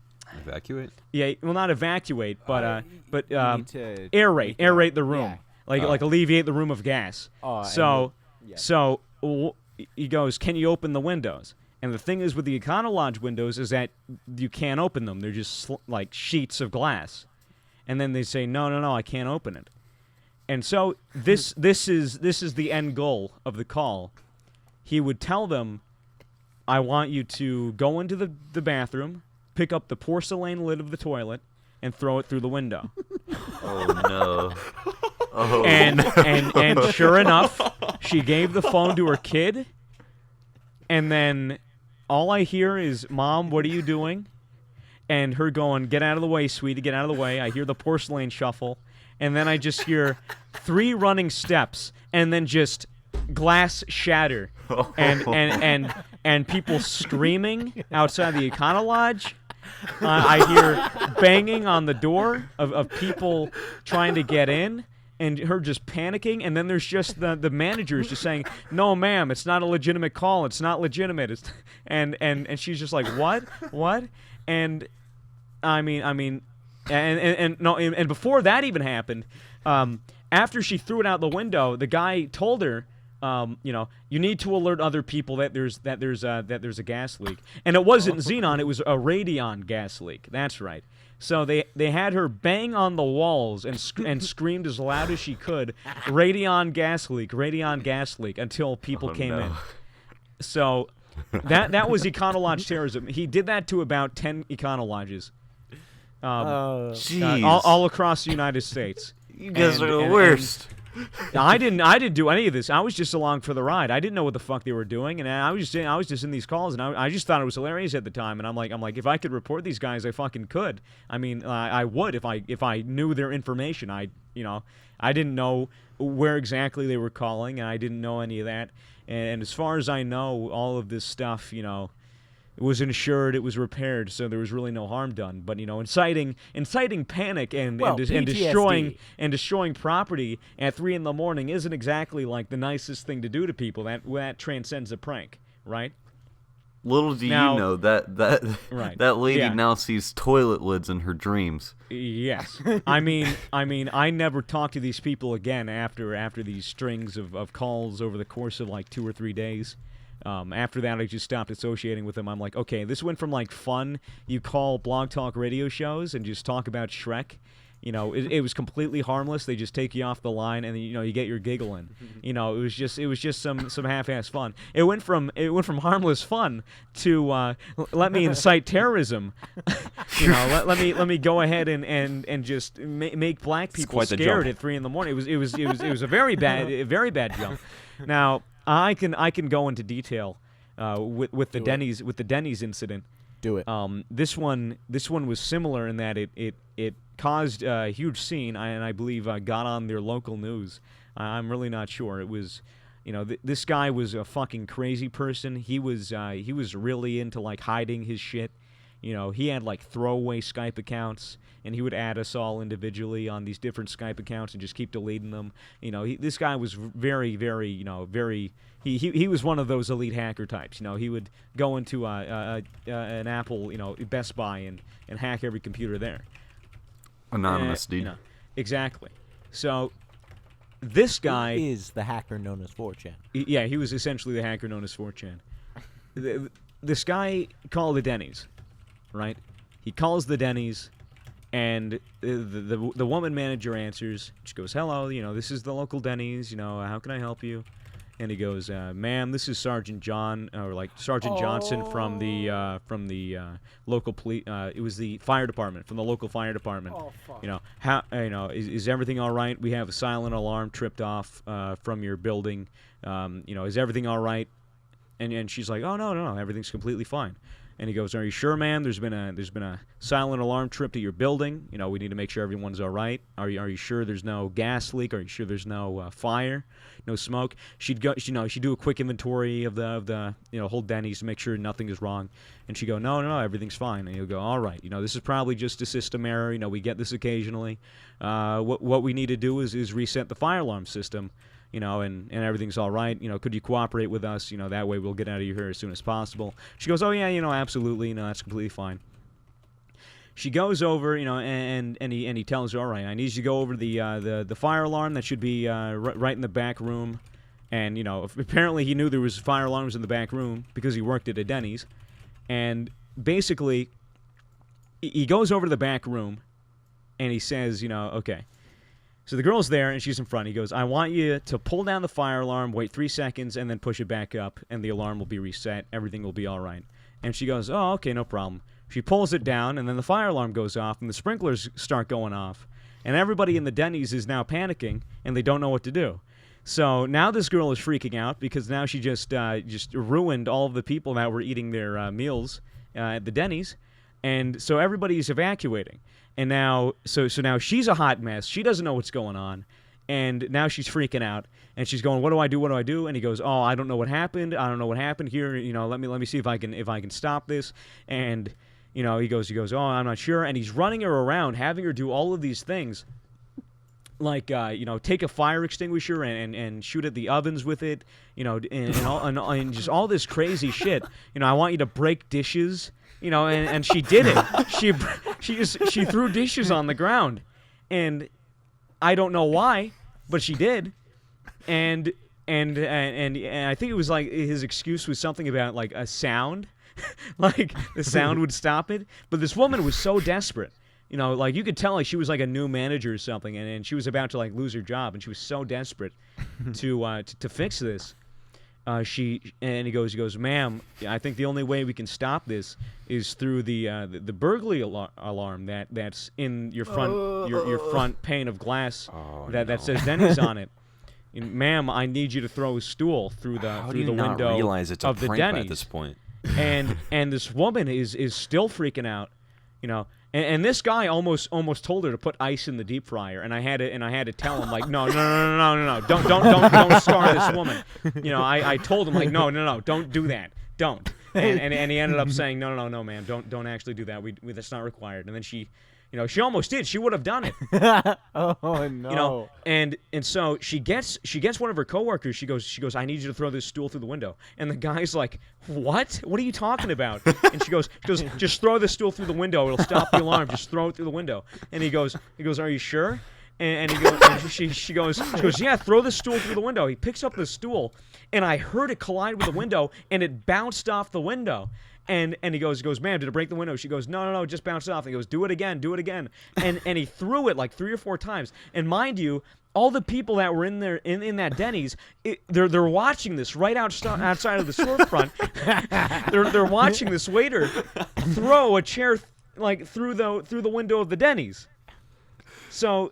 Evacuate? Yeah, well, not evacuate, but You need to aerate the room. Yeah. Like alleviate the room of gas. And He goes, can you open the windows? And the thing is with the Econo Lodge windows is that you can't open them. They're just like sheets of glass. And then they say, no, I can't open it. And so this is the end goal of the call. He would tell them, I want you to go into the bathroom, pick up the porcelain lid of the toilet, and throw it through the window. Oh no. Oh. And sure enough, she gave the phone to her kid, and then all I hear is, "Mom, what are you doing?" and her going, "Get out of the way, sweetie, get out of the way." I hear the porcelain shuffle, and then I just hear 3 running steps, and then just glass shatter, and people screaming outside the Econo Lodge. I hear banging on the door of people trying to get in, and her just panicking. And then there's just the managers just saying, "No, ma'am, it's not a legitimate call. It's not legitimate." And she's just like, "What? What?" And I mean, and before that even happened, after she threw it out the window, the guy told her, you need to alert other people that there's a gas leak, and it wasn't xenon, it was a radion gas leak. That's right. So they had her bang on the walls and screamed as loud as she could, "Radion gas leak, radion gas leak," until people came in. So that was Econo Lodge terrorism. He did that to about 10 Econo Lodges, all across the United States. You guys are the worst. I didn't do any of this. I was just along for the ride. I didn't know what the fuck they were doing, and I was just in these calls, and I just thought it was hilarious at the time. And I'm like, if I could report these guys, I fucking could. I mean, I would if I knew their information. I didn't know where exactly they were calling, and I didn't know any of that. And as far as I know, all of this stuff, it was insured, it was repaired, so there was really no harm done. But inciting panic and destroying property at 3 a.m. isn't exactly like the nicest thing to do to people. That transcends a prank, right? Little do you know that right. that lady Yeah. now sees toilet lids in her dreams. Yes, I mean, I never talked to these people again after these strings of calls over the course of like 2 or 3 days. After that, I just stopped associating with them. I'm like, okay, this went from like fun. You call blog talk radio shows and just talk about Shrek. It was completely harmless. They just take you off the line, and you get your giggle in. It was just some half-ass fun. It went from harmless fun to let me incite terrorism. Let me go ahead and just make black people scared at 3 a.m. It was a very bad jump. Now I can go into detail with the Denny's incident. Do it. This one was similar in that it caused a huge scene, and I believe got on their local news. I'm really not sure. It was, this guy was a fucking crazy person. He was really into like hiding his shit. He had like throwaway Skype accounts, and he would add us all individually on these different Skype accounts and just keep deleting them. This guy was very, very, very. He was one of those elite hacker types. He would go into an Apple, Best Buy and hack every computer there. Anonymous, dude. Exactly. So this guy is the hacker known as 4chan. Yeah, he was essentially the hacker known as 4chan. This guy called the Denny's, right? He calls the Denny's, and the woman manager answers. She goes, "Hello, this is the local Denny's. How can I help you?" And he goes, "Ma'am, this is Sergeant John, or like Sergeant Johnson from the local police. It was the fire department, from the local fire department. Oh, fuck. Is everything all right? We have a silent alarm tripped off from your building. Is everything all right?" And she's like, "Oh no, everything's completely fine." And he goes, "Are you sure, ma'am? There's been a silent alarm trip to your building. We need to make sure everyone's all right. Are you sure there's no gas leak? Are you sure there's no fire, no smoke?" She'd go, she'd do a quick inventory of the whole Denny's to make sure nothing is wrong. And she'd go, no, everything's fine. And he'll go, "All right, this is probably just a system error. We get this occasionally. What we need to do is reset the fire alarm system. And everything's all right. Could you cooperate with us? That way we'll get out of here as soon as possible." She goes, "Oh yeah, absolutely. That's completely fine." She goes over, and he tells her, "All right, I need you to go over the fire alarm that should be right in the back room." And apparently he knew there was fire alarms in the back room because he worked at a Denny's. And basically, he goes over to the back room, and he says, "Okay." So the girl's there, and she's in front. He goes, "I want you to pull down the fire alarm, wait 3 seconds, and then push it back up, and the alarm will be reset. Everything will be all right." And she goes, "Oh, okay, no problem." She pulls it down, and then the fire alarm goes off, and the sprinklers start going off. And everybody in the Denny's is now panicking, and they don't know what to do. So now this girl is freaking out because now she just ruined all of the people that were eating their meals at the Denny's. And so everybody's evacuating. And now, so now she's a hot mess. She doesn't know what's going on. And now she's freaking out. And she's going, what do I do? What do I do? And he goes, oh, I don't know what happened. I don't know what happened here. Let me see if I can stop this. And, he goes, oh, I'm not sure. And he's running her around, having her do all of these things. Like, take a fire extinguisher and shoot at the ovens with it, and just all this crazy shit. I want you to break dishes, and she did it. She threw dishes on the ground, and I don't know why, but she did. And I think it was like his excuse was something about like a sound, like the sound would stop it. But this woman was so desperate. Like you could tell like she was like a new manager or something, and she was about to like lose her job, and she was so desperate to fix this. He goes, ma'am, I think the only way we can stop this is through the burglary alarm that's in your front your front pane of glass that says Denny's on it. And, ma'am, I need you to throw a stool through the window realize it's of a the prank Denny's at this point. And this woman is still freaking out, And this guy almost told her to put ice in the deep fryer, and I had to tell him like, no, don't scar this woman. I told him like, no, don't do that, don't. And he ended up saying, no, man, don't actually do that. We that's not required. And then she almost did. She would have done it. Oh no. And so she gets one of her coworkers. She goes, I need you to throw this stool through the window. And the guy's like, what? What are you talking about? And she goes, just throw the stool through the window. It'll stop the alarm. Just throw it through the window. And he goes, are you sure? And he goes, and she goes, yeah, throw the stool through the window. He picks up the stool, and I heard it collide with the window, and it bounced off the window. And he goes, ma'am, did it break the window? She goes, no, it just bounced off. And he goes, do it again. And he threw it like 3 or 4 times. And mind you, all the people that were in there in that Denny's, they're watching this right outside of the storefront. they're watching this waiter throw a chair like through the window of the Denny's. So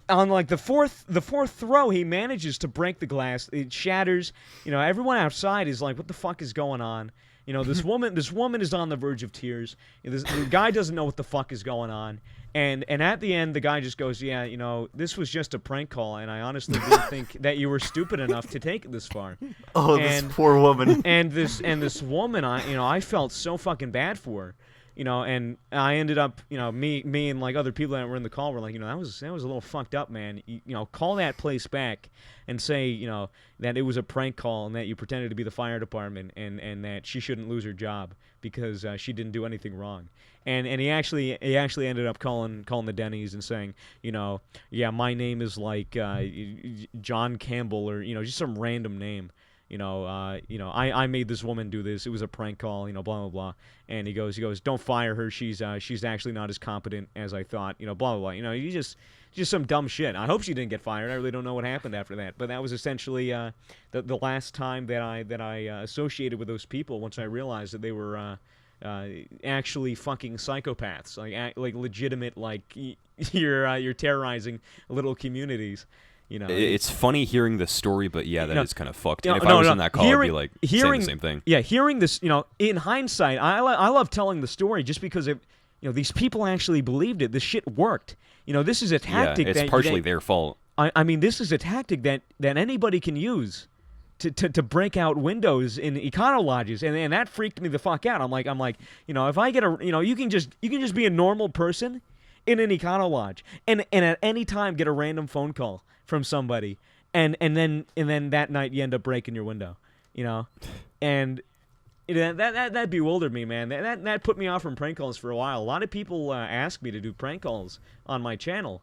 on like the fourth throw, he manages to break the glass. It shatters. Everyone outside is like, "What the fuck is going on?" This woman is on the verge of tears. The guy doesn't know what the fuck is going on. And at the end, the guy just goes, "Yeah, this was just a prank call, and I honestly didn't think that you were stupid enough to take it this far." Oh, this poor woman. And this woman, I felt so fucking bad for her. And I ended up, me and like other people that were in the call were like, that was a little fucked up, man. Call that place back and say, that it was a prank call and that you pretended to be the fire department and that she shouldn't lose her job because she didn't do anything wrong. And he actually ended up calling the Denny's and saying, yeah, my name is like John Campbell or just some random name. I made this woman do this. It was a prank call, blah, blah, blah. And he goes, don't fire her. She's actually not as competent as I thought, blah, blah, blah. You just some dumb shit. I hope she didn't get fired. I really don't know what happened after that. But that was essentially the last time that I associated with those people once I realized that they were actually fucking psychopaths, like legitimate, like you're terrorizing little communities. It's funny hearing this story, but yeah, that is kind of fucked. And if I was in that call, I'd be like saying the same thing. Yeah, hearing this, in hindsight, I love telling the story just because these people actually believed it. This shit worked. This is a tactic. Yeah, it's partially their fault. I mean, this is a tactic that anybody can use to break out windows in econo lodges, and that freaked me the fuck out. I'm like, if I get you can just be a normal person in an econo lodge, and at any time get a random phone call from somebody, and then that night you end up breaking your window, and that bewildered me, man. That put me off from prank calls for a while. A lot of people ask me to do prank calls on my channel,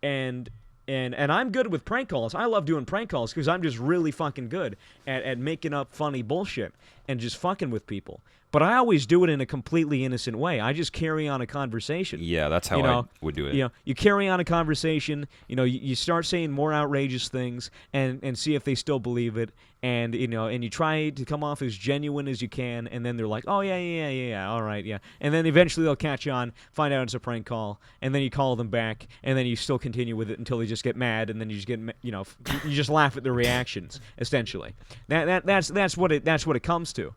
and I'm good with prank calls. I love doing prank calls because I'm just really fucking good at making up funny bullshit and just fucking with people. But I always do it in a completely innocent way. I just carry on a conversation. Yeah, that's how I would do it. You carry on a conversation. You start saying more outrageous things and see if they still believe it. And and you try to come off as genuine as you can. And then they're like, oh yeah, all right, yeah. And then eventually they'll catch on, find out it's a prank call, and then you call them back, and then you still continue with it until they just get mad, and then you just get you just laugh at their reactions. Essentially, that's what it comes to.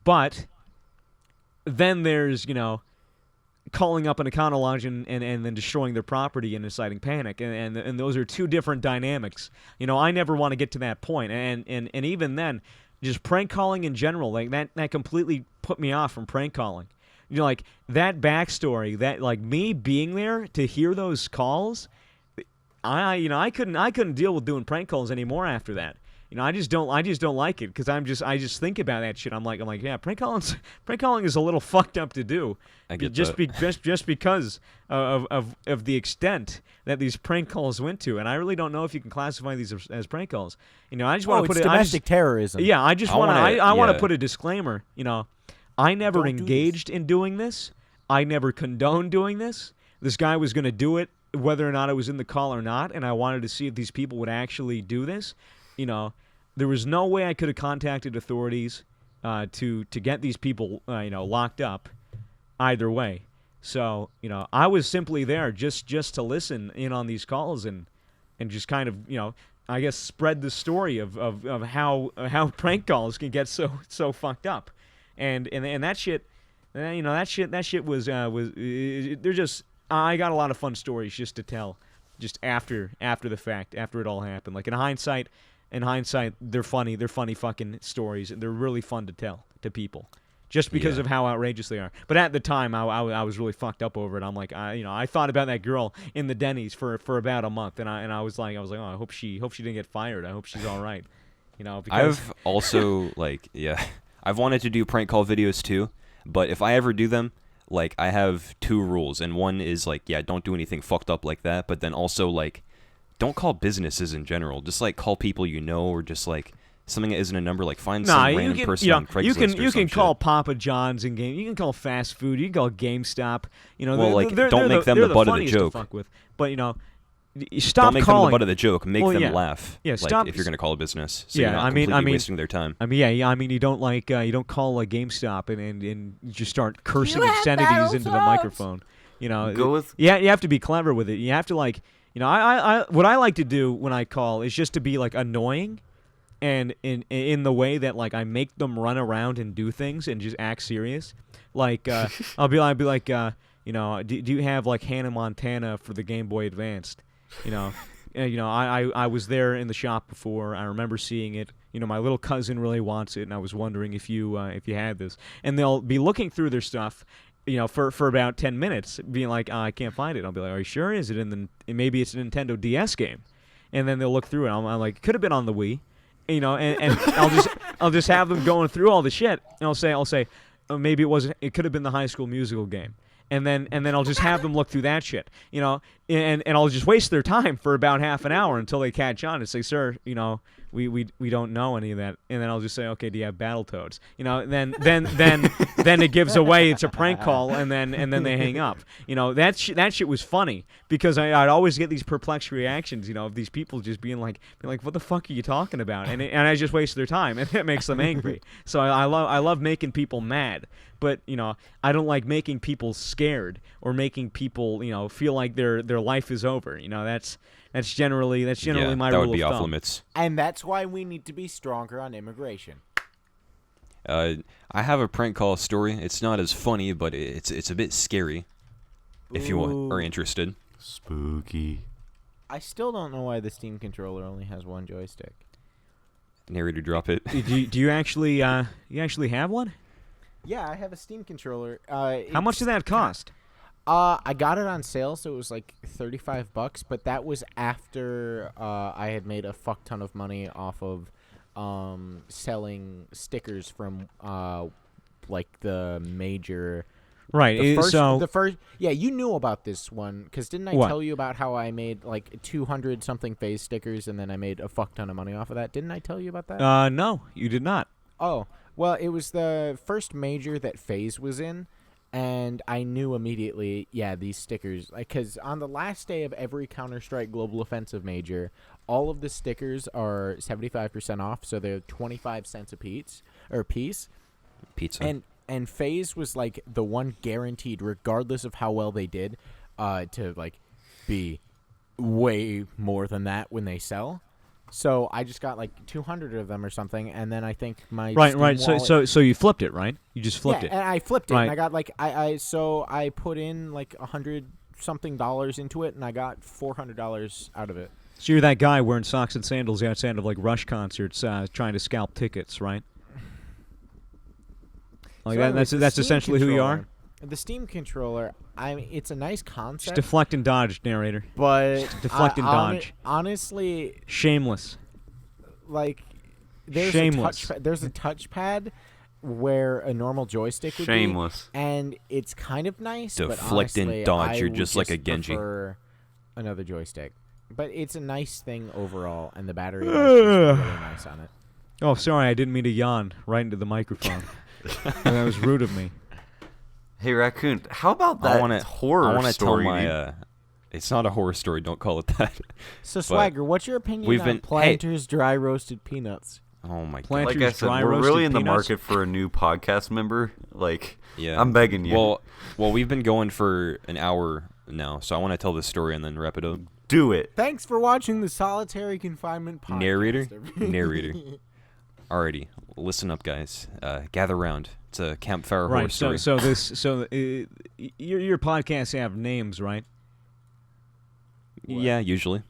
But then there's, calling up an econologue and then destroying their property and inciting panic. And those are two different dynamics. I never want to get to that point. And even then, just prank calling in general, like that completely put me off from prank calling. Like that backstory, that like me being there to hear those calls, I couldn't deal with doing prank calls anymore after that. I just don't like it because I just think about that shit. I'm like, yeah, prank calling is a little fucked up to do. I get just that. just because of the extent that these prank calls went to, and I really don't know if you can classify these as prank calls. I just want to put it's it domestic terrorism. Yeah, I want to yeah. put a disclaimer. I never Don't do engaged in doing this. I never condoned doing this. This guy was going to do it whether or not I was in the call or not, and I wanted to see if these people would actually do this. There was no way I could have contacted authorities to get these people locked up either way. So, I was simply there just to listen in on these calls and just kind of, I guess spread the story of how prank calls can get so fucked up. And that shit, that shit was they're just, I got a lot of fun stories just to tell just after the fact, after it all happened. Like in hindsight, they're funny fucking stories. They're really fun to tell to people, just because of how outrageous they are. But at the time, I was really fucked up over it. I'm like, I thought about that girl in the Denny's for about a month, and I was like, oh, I hope she didn't get fired. I hope she's all right. Because I've also I've wanted to do prank call videos too, but if I ever do them, like I have two rules, and one is like, don't do anything fucked up like that, but then also like, don't call businesses in general. Just like call people or just like something that isn't a number. Like find some random person on Craigslist. You can or call some shit. Papa John's in game. You can call fast food. You can call GameStop. Well, they're don't make them they're the butt of the funniest to joke. fuck with. But stop Don't make calling. them the butt of the joke. Make them yeah. laugh. Yeah, like, stop. if you're gonna call a business. So Yeah, you're not I mean, completely wasting their time. You don't you don't call a GameStop and just start cursing obscenities into the microphone. Go with- you have to be clever with it. You have to like, I what I like to do when I call is just to be like annoying, and in the way that like I make them run around and do things and just act serious. Like I'll be like do you have like Hannah Montana for the Game Boy Advanced? I was there in the shop before. I remember seeing it. My little cousin really wants it, and I was wondering if you had this. And they'll be looking through their stuff, for about 10 minutes, being like, I can't find it. I'll be like, are you sure? Is it maybe it's a Nintendo DS game? And then they'll look through it. I'm like, could have been on the Wii, and I'll just have them going through all the shit, and I'll say, oh, maybe it wasn't. It could have been the High School Musical game. And then I'll just have them look through that shit, and I'll just waste their time for about half an hour until they catch on and say, sir, we don't know any of that. And then I'll just say, okay, do you have Battletoads? Then it gives away it's a prank call, and then they hang up. That shit was funny because I'd always get these perplexed reactions, of these people just being like, what the fuck are you talking about? And I just waste their time, and it makes them angry. So I love making people mad. But I don't like making people scared or making people feel like their life is over. That's generally my that rule would be of off thumb. limits. And that's why we need to be stronger on immigration. I have a prank call story. It's not as funny, but it's a bit scary. If you are interested. Spooky. I still don't know why the Steam controller only has one joystick. Narrator, drop it. Do you actually have one? Yeah, I have a Steam controller. How much did that cost? I got it on sale, so it was like $35, but that was after I had made a fuck ton of money off of selling stickers from like the major. Right. The first, yeah, you knew about this one because didn't I What? tell you about how I made like 200 something phase stickers and then I made a fuck ton of money off of that? Didn't I tell you about that? No, you did not. Oh, well, it was the first major that FaZe was in, and I knew immediately, yeah, these stickers, because on the last day of every Counter-Strike Global Offensive major, all of the stickers are 75% off, so they're 25 cents a piece. Pizza. And FaZe was like the one guaranteed, regardless of how well they did, to like be way more than that when they sell. So I just got like 200 of them or something, and then I think my Right, Steam right. wallet- So you flipped it, right? You just flipped yeah, it. and I flipped it, Right. and I got like I put in like $100-something into it, and I got $400 out of it. So you're that guy wearing socks and sandals outside of like Rush concerts, trying to scalp tickets, right? Like So that, anyways, the that's Steam essentially who you are. controller- The Steam controller, I mean, it's a nice Just concept, deflect and dodge, narrator. but deflect and dodge. Honestly, Shameless. like there's Shameless. there's a touchpad where a normal joystick would Shameless. be, and it's kind of nice. But Deflect and honestly, dodge, I you're would just like a Genji. prefer another joystick, but it's a nice thing overall, and the battery life is really nice on it. Oh, sorry, I didn't mean to yawn right into the microphone. That was rude of me. Hey, Raccoon, how about that horror I want to tell story? my. It's not a horror story. Don't call it that. So Swagger, what's your opinion we've on been- Planters dry roasted peanuts? Oh my god. Planters Like I said, dry we're roasted really in the peanuts? market for a new podcast member. Like, Yeah. I'm begging you. Well, we've been going for an hour now, so I want to tell this story and then wrap it up. do it. Thanks for watching the Solitary Confinement podcast. Narrator. Alrighty, listen up, guys. Gather round. It's a campfire horror Right. story. Your podcasts have names, right? Yeah, usually.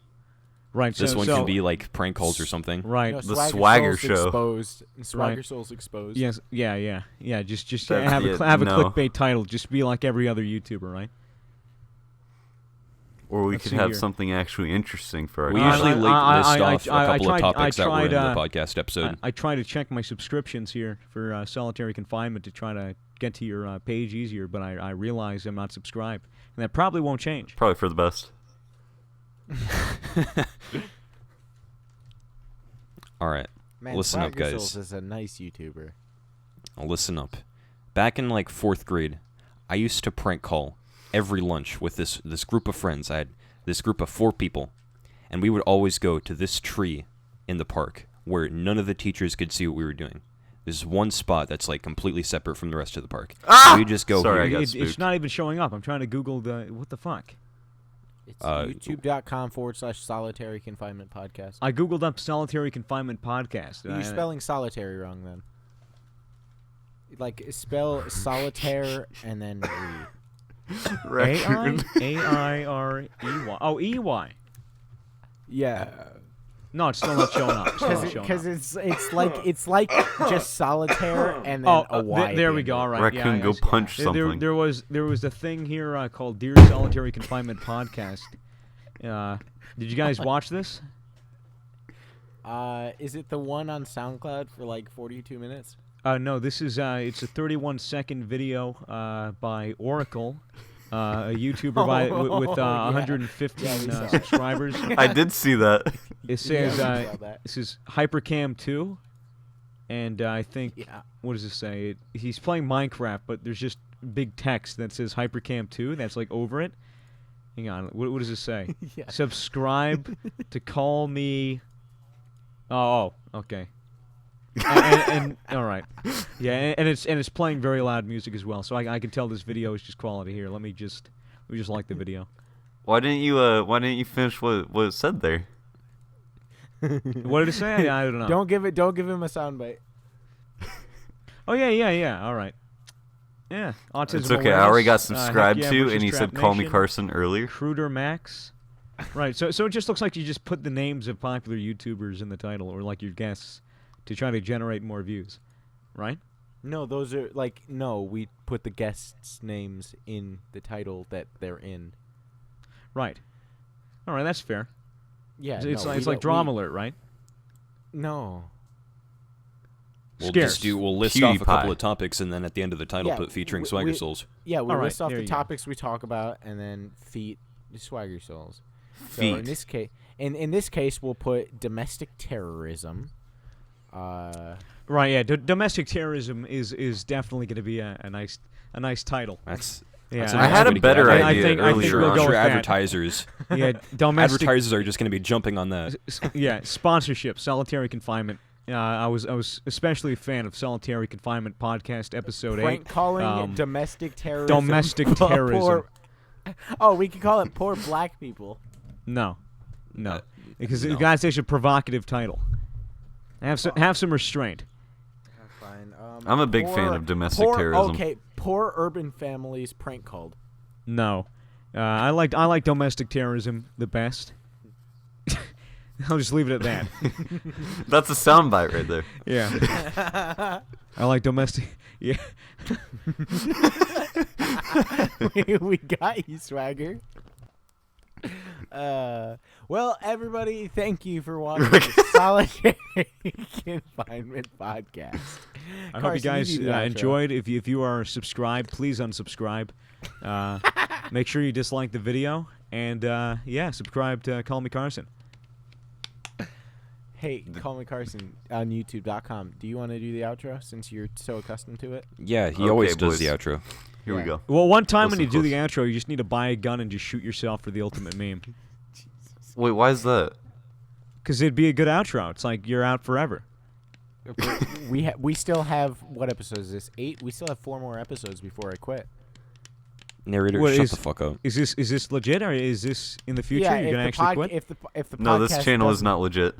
Right. This so, one so, can be like prank calls or something. right. No, The Swagger Swagger Souls Show. Exposed. Swagger Right. Souls Exposed. Yes. Yeah. Just That's have it, a no. clickbait title. Just be like every other YouTuber, right? Or we Let's could see have here. something actually interesting for our We I- usually I- list I- off I a couple tried- of topics I that were in the tried, podcast episode. I try to check my subscriptions here for Solitary Confinement to try to get to your page easier, but I realize I'm not subscribed, and that probably won't change. Probably for the best. All right, Man, listen up, Swagger guys. Souls is a nice YouTuber. Listen up. Back in like 4th grade, I used to prank call every lunch with this group of friends. I had this group of 4 people, and we would always go to this tree in the park where none of the teachers could see what we were doing. There's one spot that's like completely separate from the rest of the park. Ah! We just go Sorry, I here. got It's spooked. not even showing up. I'm trying to Google what the fuck. It's youtube.com/solitary confinement podcast. I googled up Solitary Confinement podcast. You're spelling solitary wrong then. Like spell solitaire and then Raccoon. A-I-R-E-Y. Oh, E-Y. yeah, No, it's still not showing up. It's still not showing because up. it's like just solitaire and then Oh, a Y. at there the we end go. of All it. right. Yeah, Raccoon, I go see. punch There something. was a thing here called Dear Solitary Confinement Podcast. Did you guys watch this? Is it the one on SoundCloud for like 42 minutes? No, this is it's a 31-second video by Oracle, a YouTuber with yeah. 115 Yeah, we saw it. subscribers. I did see that. It says Yeah, we saw that. this is Hypercam 2, and I think Yeah. what does it say? He's playing Minecraft, but there's just big text that says Hypercam 2. That's like over it. Hang on, what does it say? Yeah. Subscribe to call me. Oh, okay. and all right, yeah, and it's playing very loud music as well, so I can tell this video is just quality. Here, let me just like the video. Why didn't you finish what it said there? What did it say? I don't know. Don't give him a soundbite. Oh yeah. All right. Yeah, autism. It's okay. I already got awareness, Heck subscribed Yeah to, versus and he Trap said, "Call me Nation, Carson" earlier. Cruder Max. Right. So it just looks like you just put the names of popular YouTubers in the title, or like your guests, to try to generate more views, right? No, those are we put the guests' names in the title that they're in. Right. All right, that's fair. Yeah, It's like Drama Alert, right? No. We'll list off a PewDiePie. couple of topics, and then at the end of the title, Yeah, put featuring we- Swagger we- Souls. Yeah, we All right, list off there the you go. topics we talk about, and then feet Swagger Souls. So Feet. in this case, in this case, we'll put domestic terrorism. Right. Yeah. Domestic terrorism is definitely going to be a nice title. That's Yeah. that's I nice had a way to better get it. I idea think earlier we'll I'm go sure with that. advertisers Yeah. Domestic. advertisers are just going to be jumping on that. Yeah. Sponsorship. Solitary Confinement. I was especially a fan of Solitary Confinement podcast episode 8. Prank calling domestic terrorism. Domestic terrorism. Oh, we could call it poor black people. No. No, because no. that's such a provocative title. Have some restraint. Fine. I'm a big fan of domestic terrorism. Okay, poor urban families prank called. No, I like domestic terrorism the best. I'll just leave it at that. That's a soundbite right there. Yeah. I like domestic. Yeah. We got you, Swagger. Well, everybody, thank you for watching the Solitairey Confinement podcast. I hope you Carson, guys do the outro. enjoyed. If you are subscribed, please unsubscribe. Make sure you dislike the video, and subscribe to Call Me Carson. Hey, call me Carson on YouTube.com. Do you want to do the outro since you're so accustomed to it? Yeah, he Okay, always does boys. the outro. Here we Yeah. go. Well, one time when Listen you do the close. outro, you just need to buy a gun and just shoot yourself for the ultimate meme. Wait, why is that? Because it'd be a good outro. It's like you're out forever. We still have, what episode is this? 8? We still have 4 more episodes before I quit. Narrator, What shut is- the fuck up. Is this legit, or is this in the future? Yeah, You're if gonna the actually pod- quit? if the No, this podcast channel is doesn't- not legit.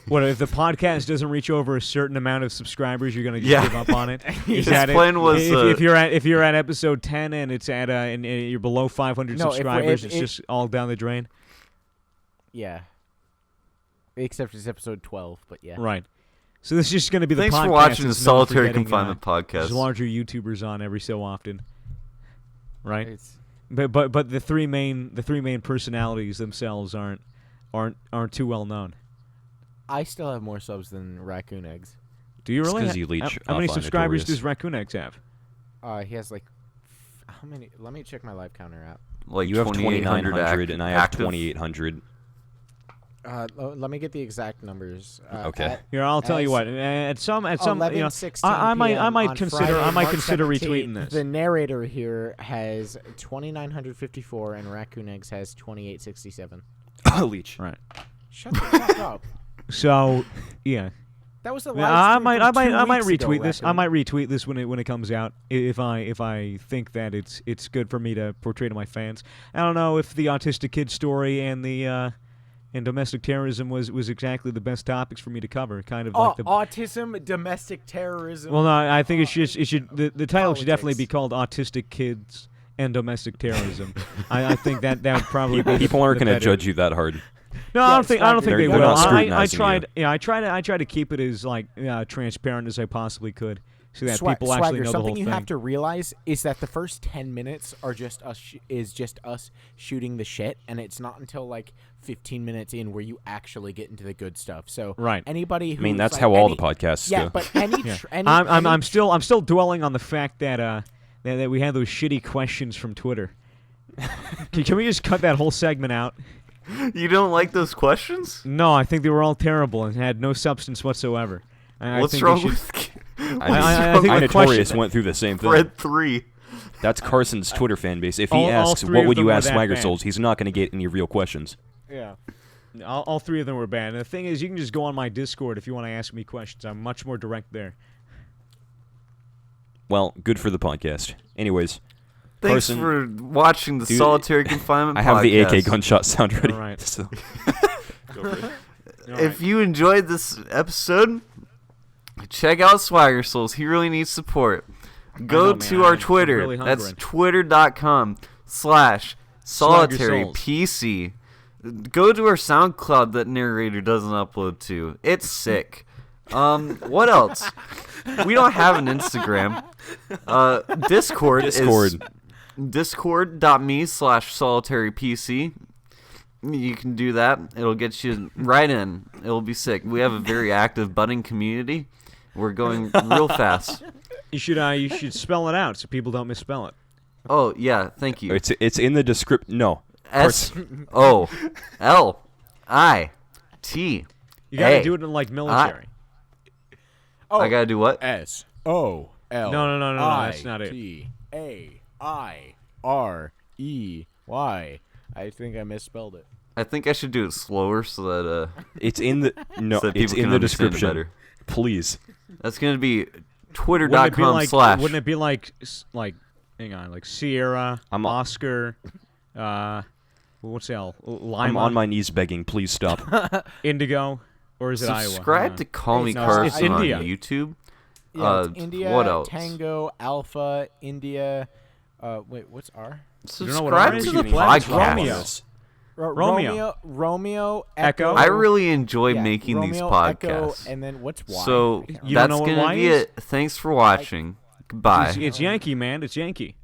What if the podcast doesn't reach over a certain amount of subscribers? You're gonna just Yeah. give up on it. Is His that it? plan was, if you're at episode 10 and it's at and you're below 500 No, if we're- subscribers, if- it's just all down the drain. Yeah. Except it's episode 12, but yeah. Right. So this is just gonna be the Thanks podcast for watching the that's known for Solitary getting, Confinement podcast. There's larger YouTubers on every so often. Right. It's, But the three main personalities themselves aren't too well known. I still have more subs than Raccoon Eggs. Do you It's really? 'cause you leech How many off on subscribers Notorious. does Raccoon Eggs have? He has like how many? Let me check my live counter app. Like You have 2,800 2,900 and I have active. 2,800. Let me get the exact numbers. Okay. Here, I'll tell you as- what. At some, you know, 11:16 I PM might on consider, Friday, I might March consider 17th, retweeting this. The narrator here has 2,954, and Raccoon Eggs has 2,867. Leech. Right. Shut the fuck up. So, yeah. That was the Yeah, live I stream might from 2 weeks ago, retweet this. I Raccoon. might retweet this when it comes out if I think that it's good for me to portray to my fans. I don't know if the autistic kid story and the and domestic terrorism was exactly the best topics for me to cover. Kind of like the autism, domestic terrorism. well, no, I think it should the title should definitely be Politics. called Autistic Kids and Domestic Terrorism. I think that would probably be People aren't the going to better- judge you that hard. No, Yeah, I don't think Swagger, they they're will. not I scrutinizing tried. you. Yeah, I tried to keep it as like transparent as I possibly could, so that people Swagger, actually know the something whole you thing. have to realize is that the first 10 minutes are just us shooting the shit, and it's not until like 15 minutes in where you actually get into the good stuff. So Right. anybody I who mean, that's how all the podcasts yeah, go. but any, Yeah. tr- any I'm still dwelling on the fact that that we had those shitty questions from Twitter. Can we just cut that whole segment out? You don't like those questions? No, I think they were all terrible and had no substance whatsoever. I What's think wrong they should, with I think the Notorious question- went through the same thing. Fred 3? That's Carson's Twitter fan base. If he All asks, three what of would them you were ask that Swagger bad. Souls, he's not going to get any real questions. Yeah. All three of them were bad. And the thing is, you can just go on my Discord if you want to ask me questions. I'm much more direct there. Well, good for the podcast. Anyways, Thanks Carson, for watching the dude, Solitary Confinement I have the AK podcast. gunshot sound ready. All right. So- If you enjoyed this episode, check out SwaggerSouls. He really needs support. Go know, man. to our I'm Twitter. really That's hungry. twitter.com/solitarypc. Go to our SoundCloud that narrator doesn't upload to. It's sick. What else? We don't have an Instagram. Discord. Discord. Is discord.me/solitarypc. You can do that. It'll get you right in. It'll be sick. We have a very active budding community. We're going real fast. You should spell it out so people don't misspell it. Oh, yeah. Thank you. it's in the description. No. SOLIT. You got to Hey. do it in like military. I gotta do what? SOLITAIRE. No, that's not it. I think I misspelled it. I think I should do it slower so that It's in the no. so that It's people in can the understand it description. better. Please. That's gonna be Wouldn't it be twitter.com/. Wouldn't it be like hang on, like Sierra, I'm Oscar, What's L? I'm Lima, on my knees begging, please stop. Indigo, or is it Iowa? Subscribe to Call Me No, it's Carson on India. YouTube. Yeah, it's India, what else? Tango, Alpha, India. Wait, what's R? You don't know what R Subscribe is? to You the mean Romeo. podcast. Romeo. Romeo, Echo. Echo. I really enjoy yeah, making these Romeo, podcasts. Echo, and then what's Y? So You don't that's know what gonna Y be is? it. Thanks for watching. Goodbye. It's Yankee, man. It's Yankee.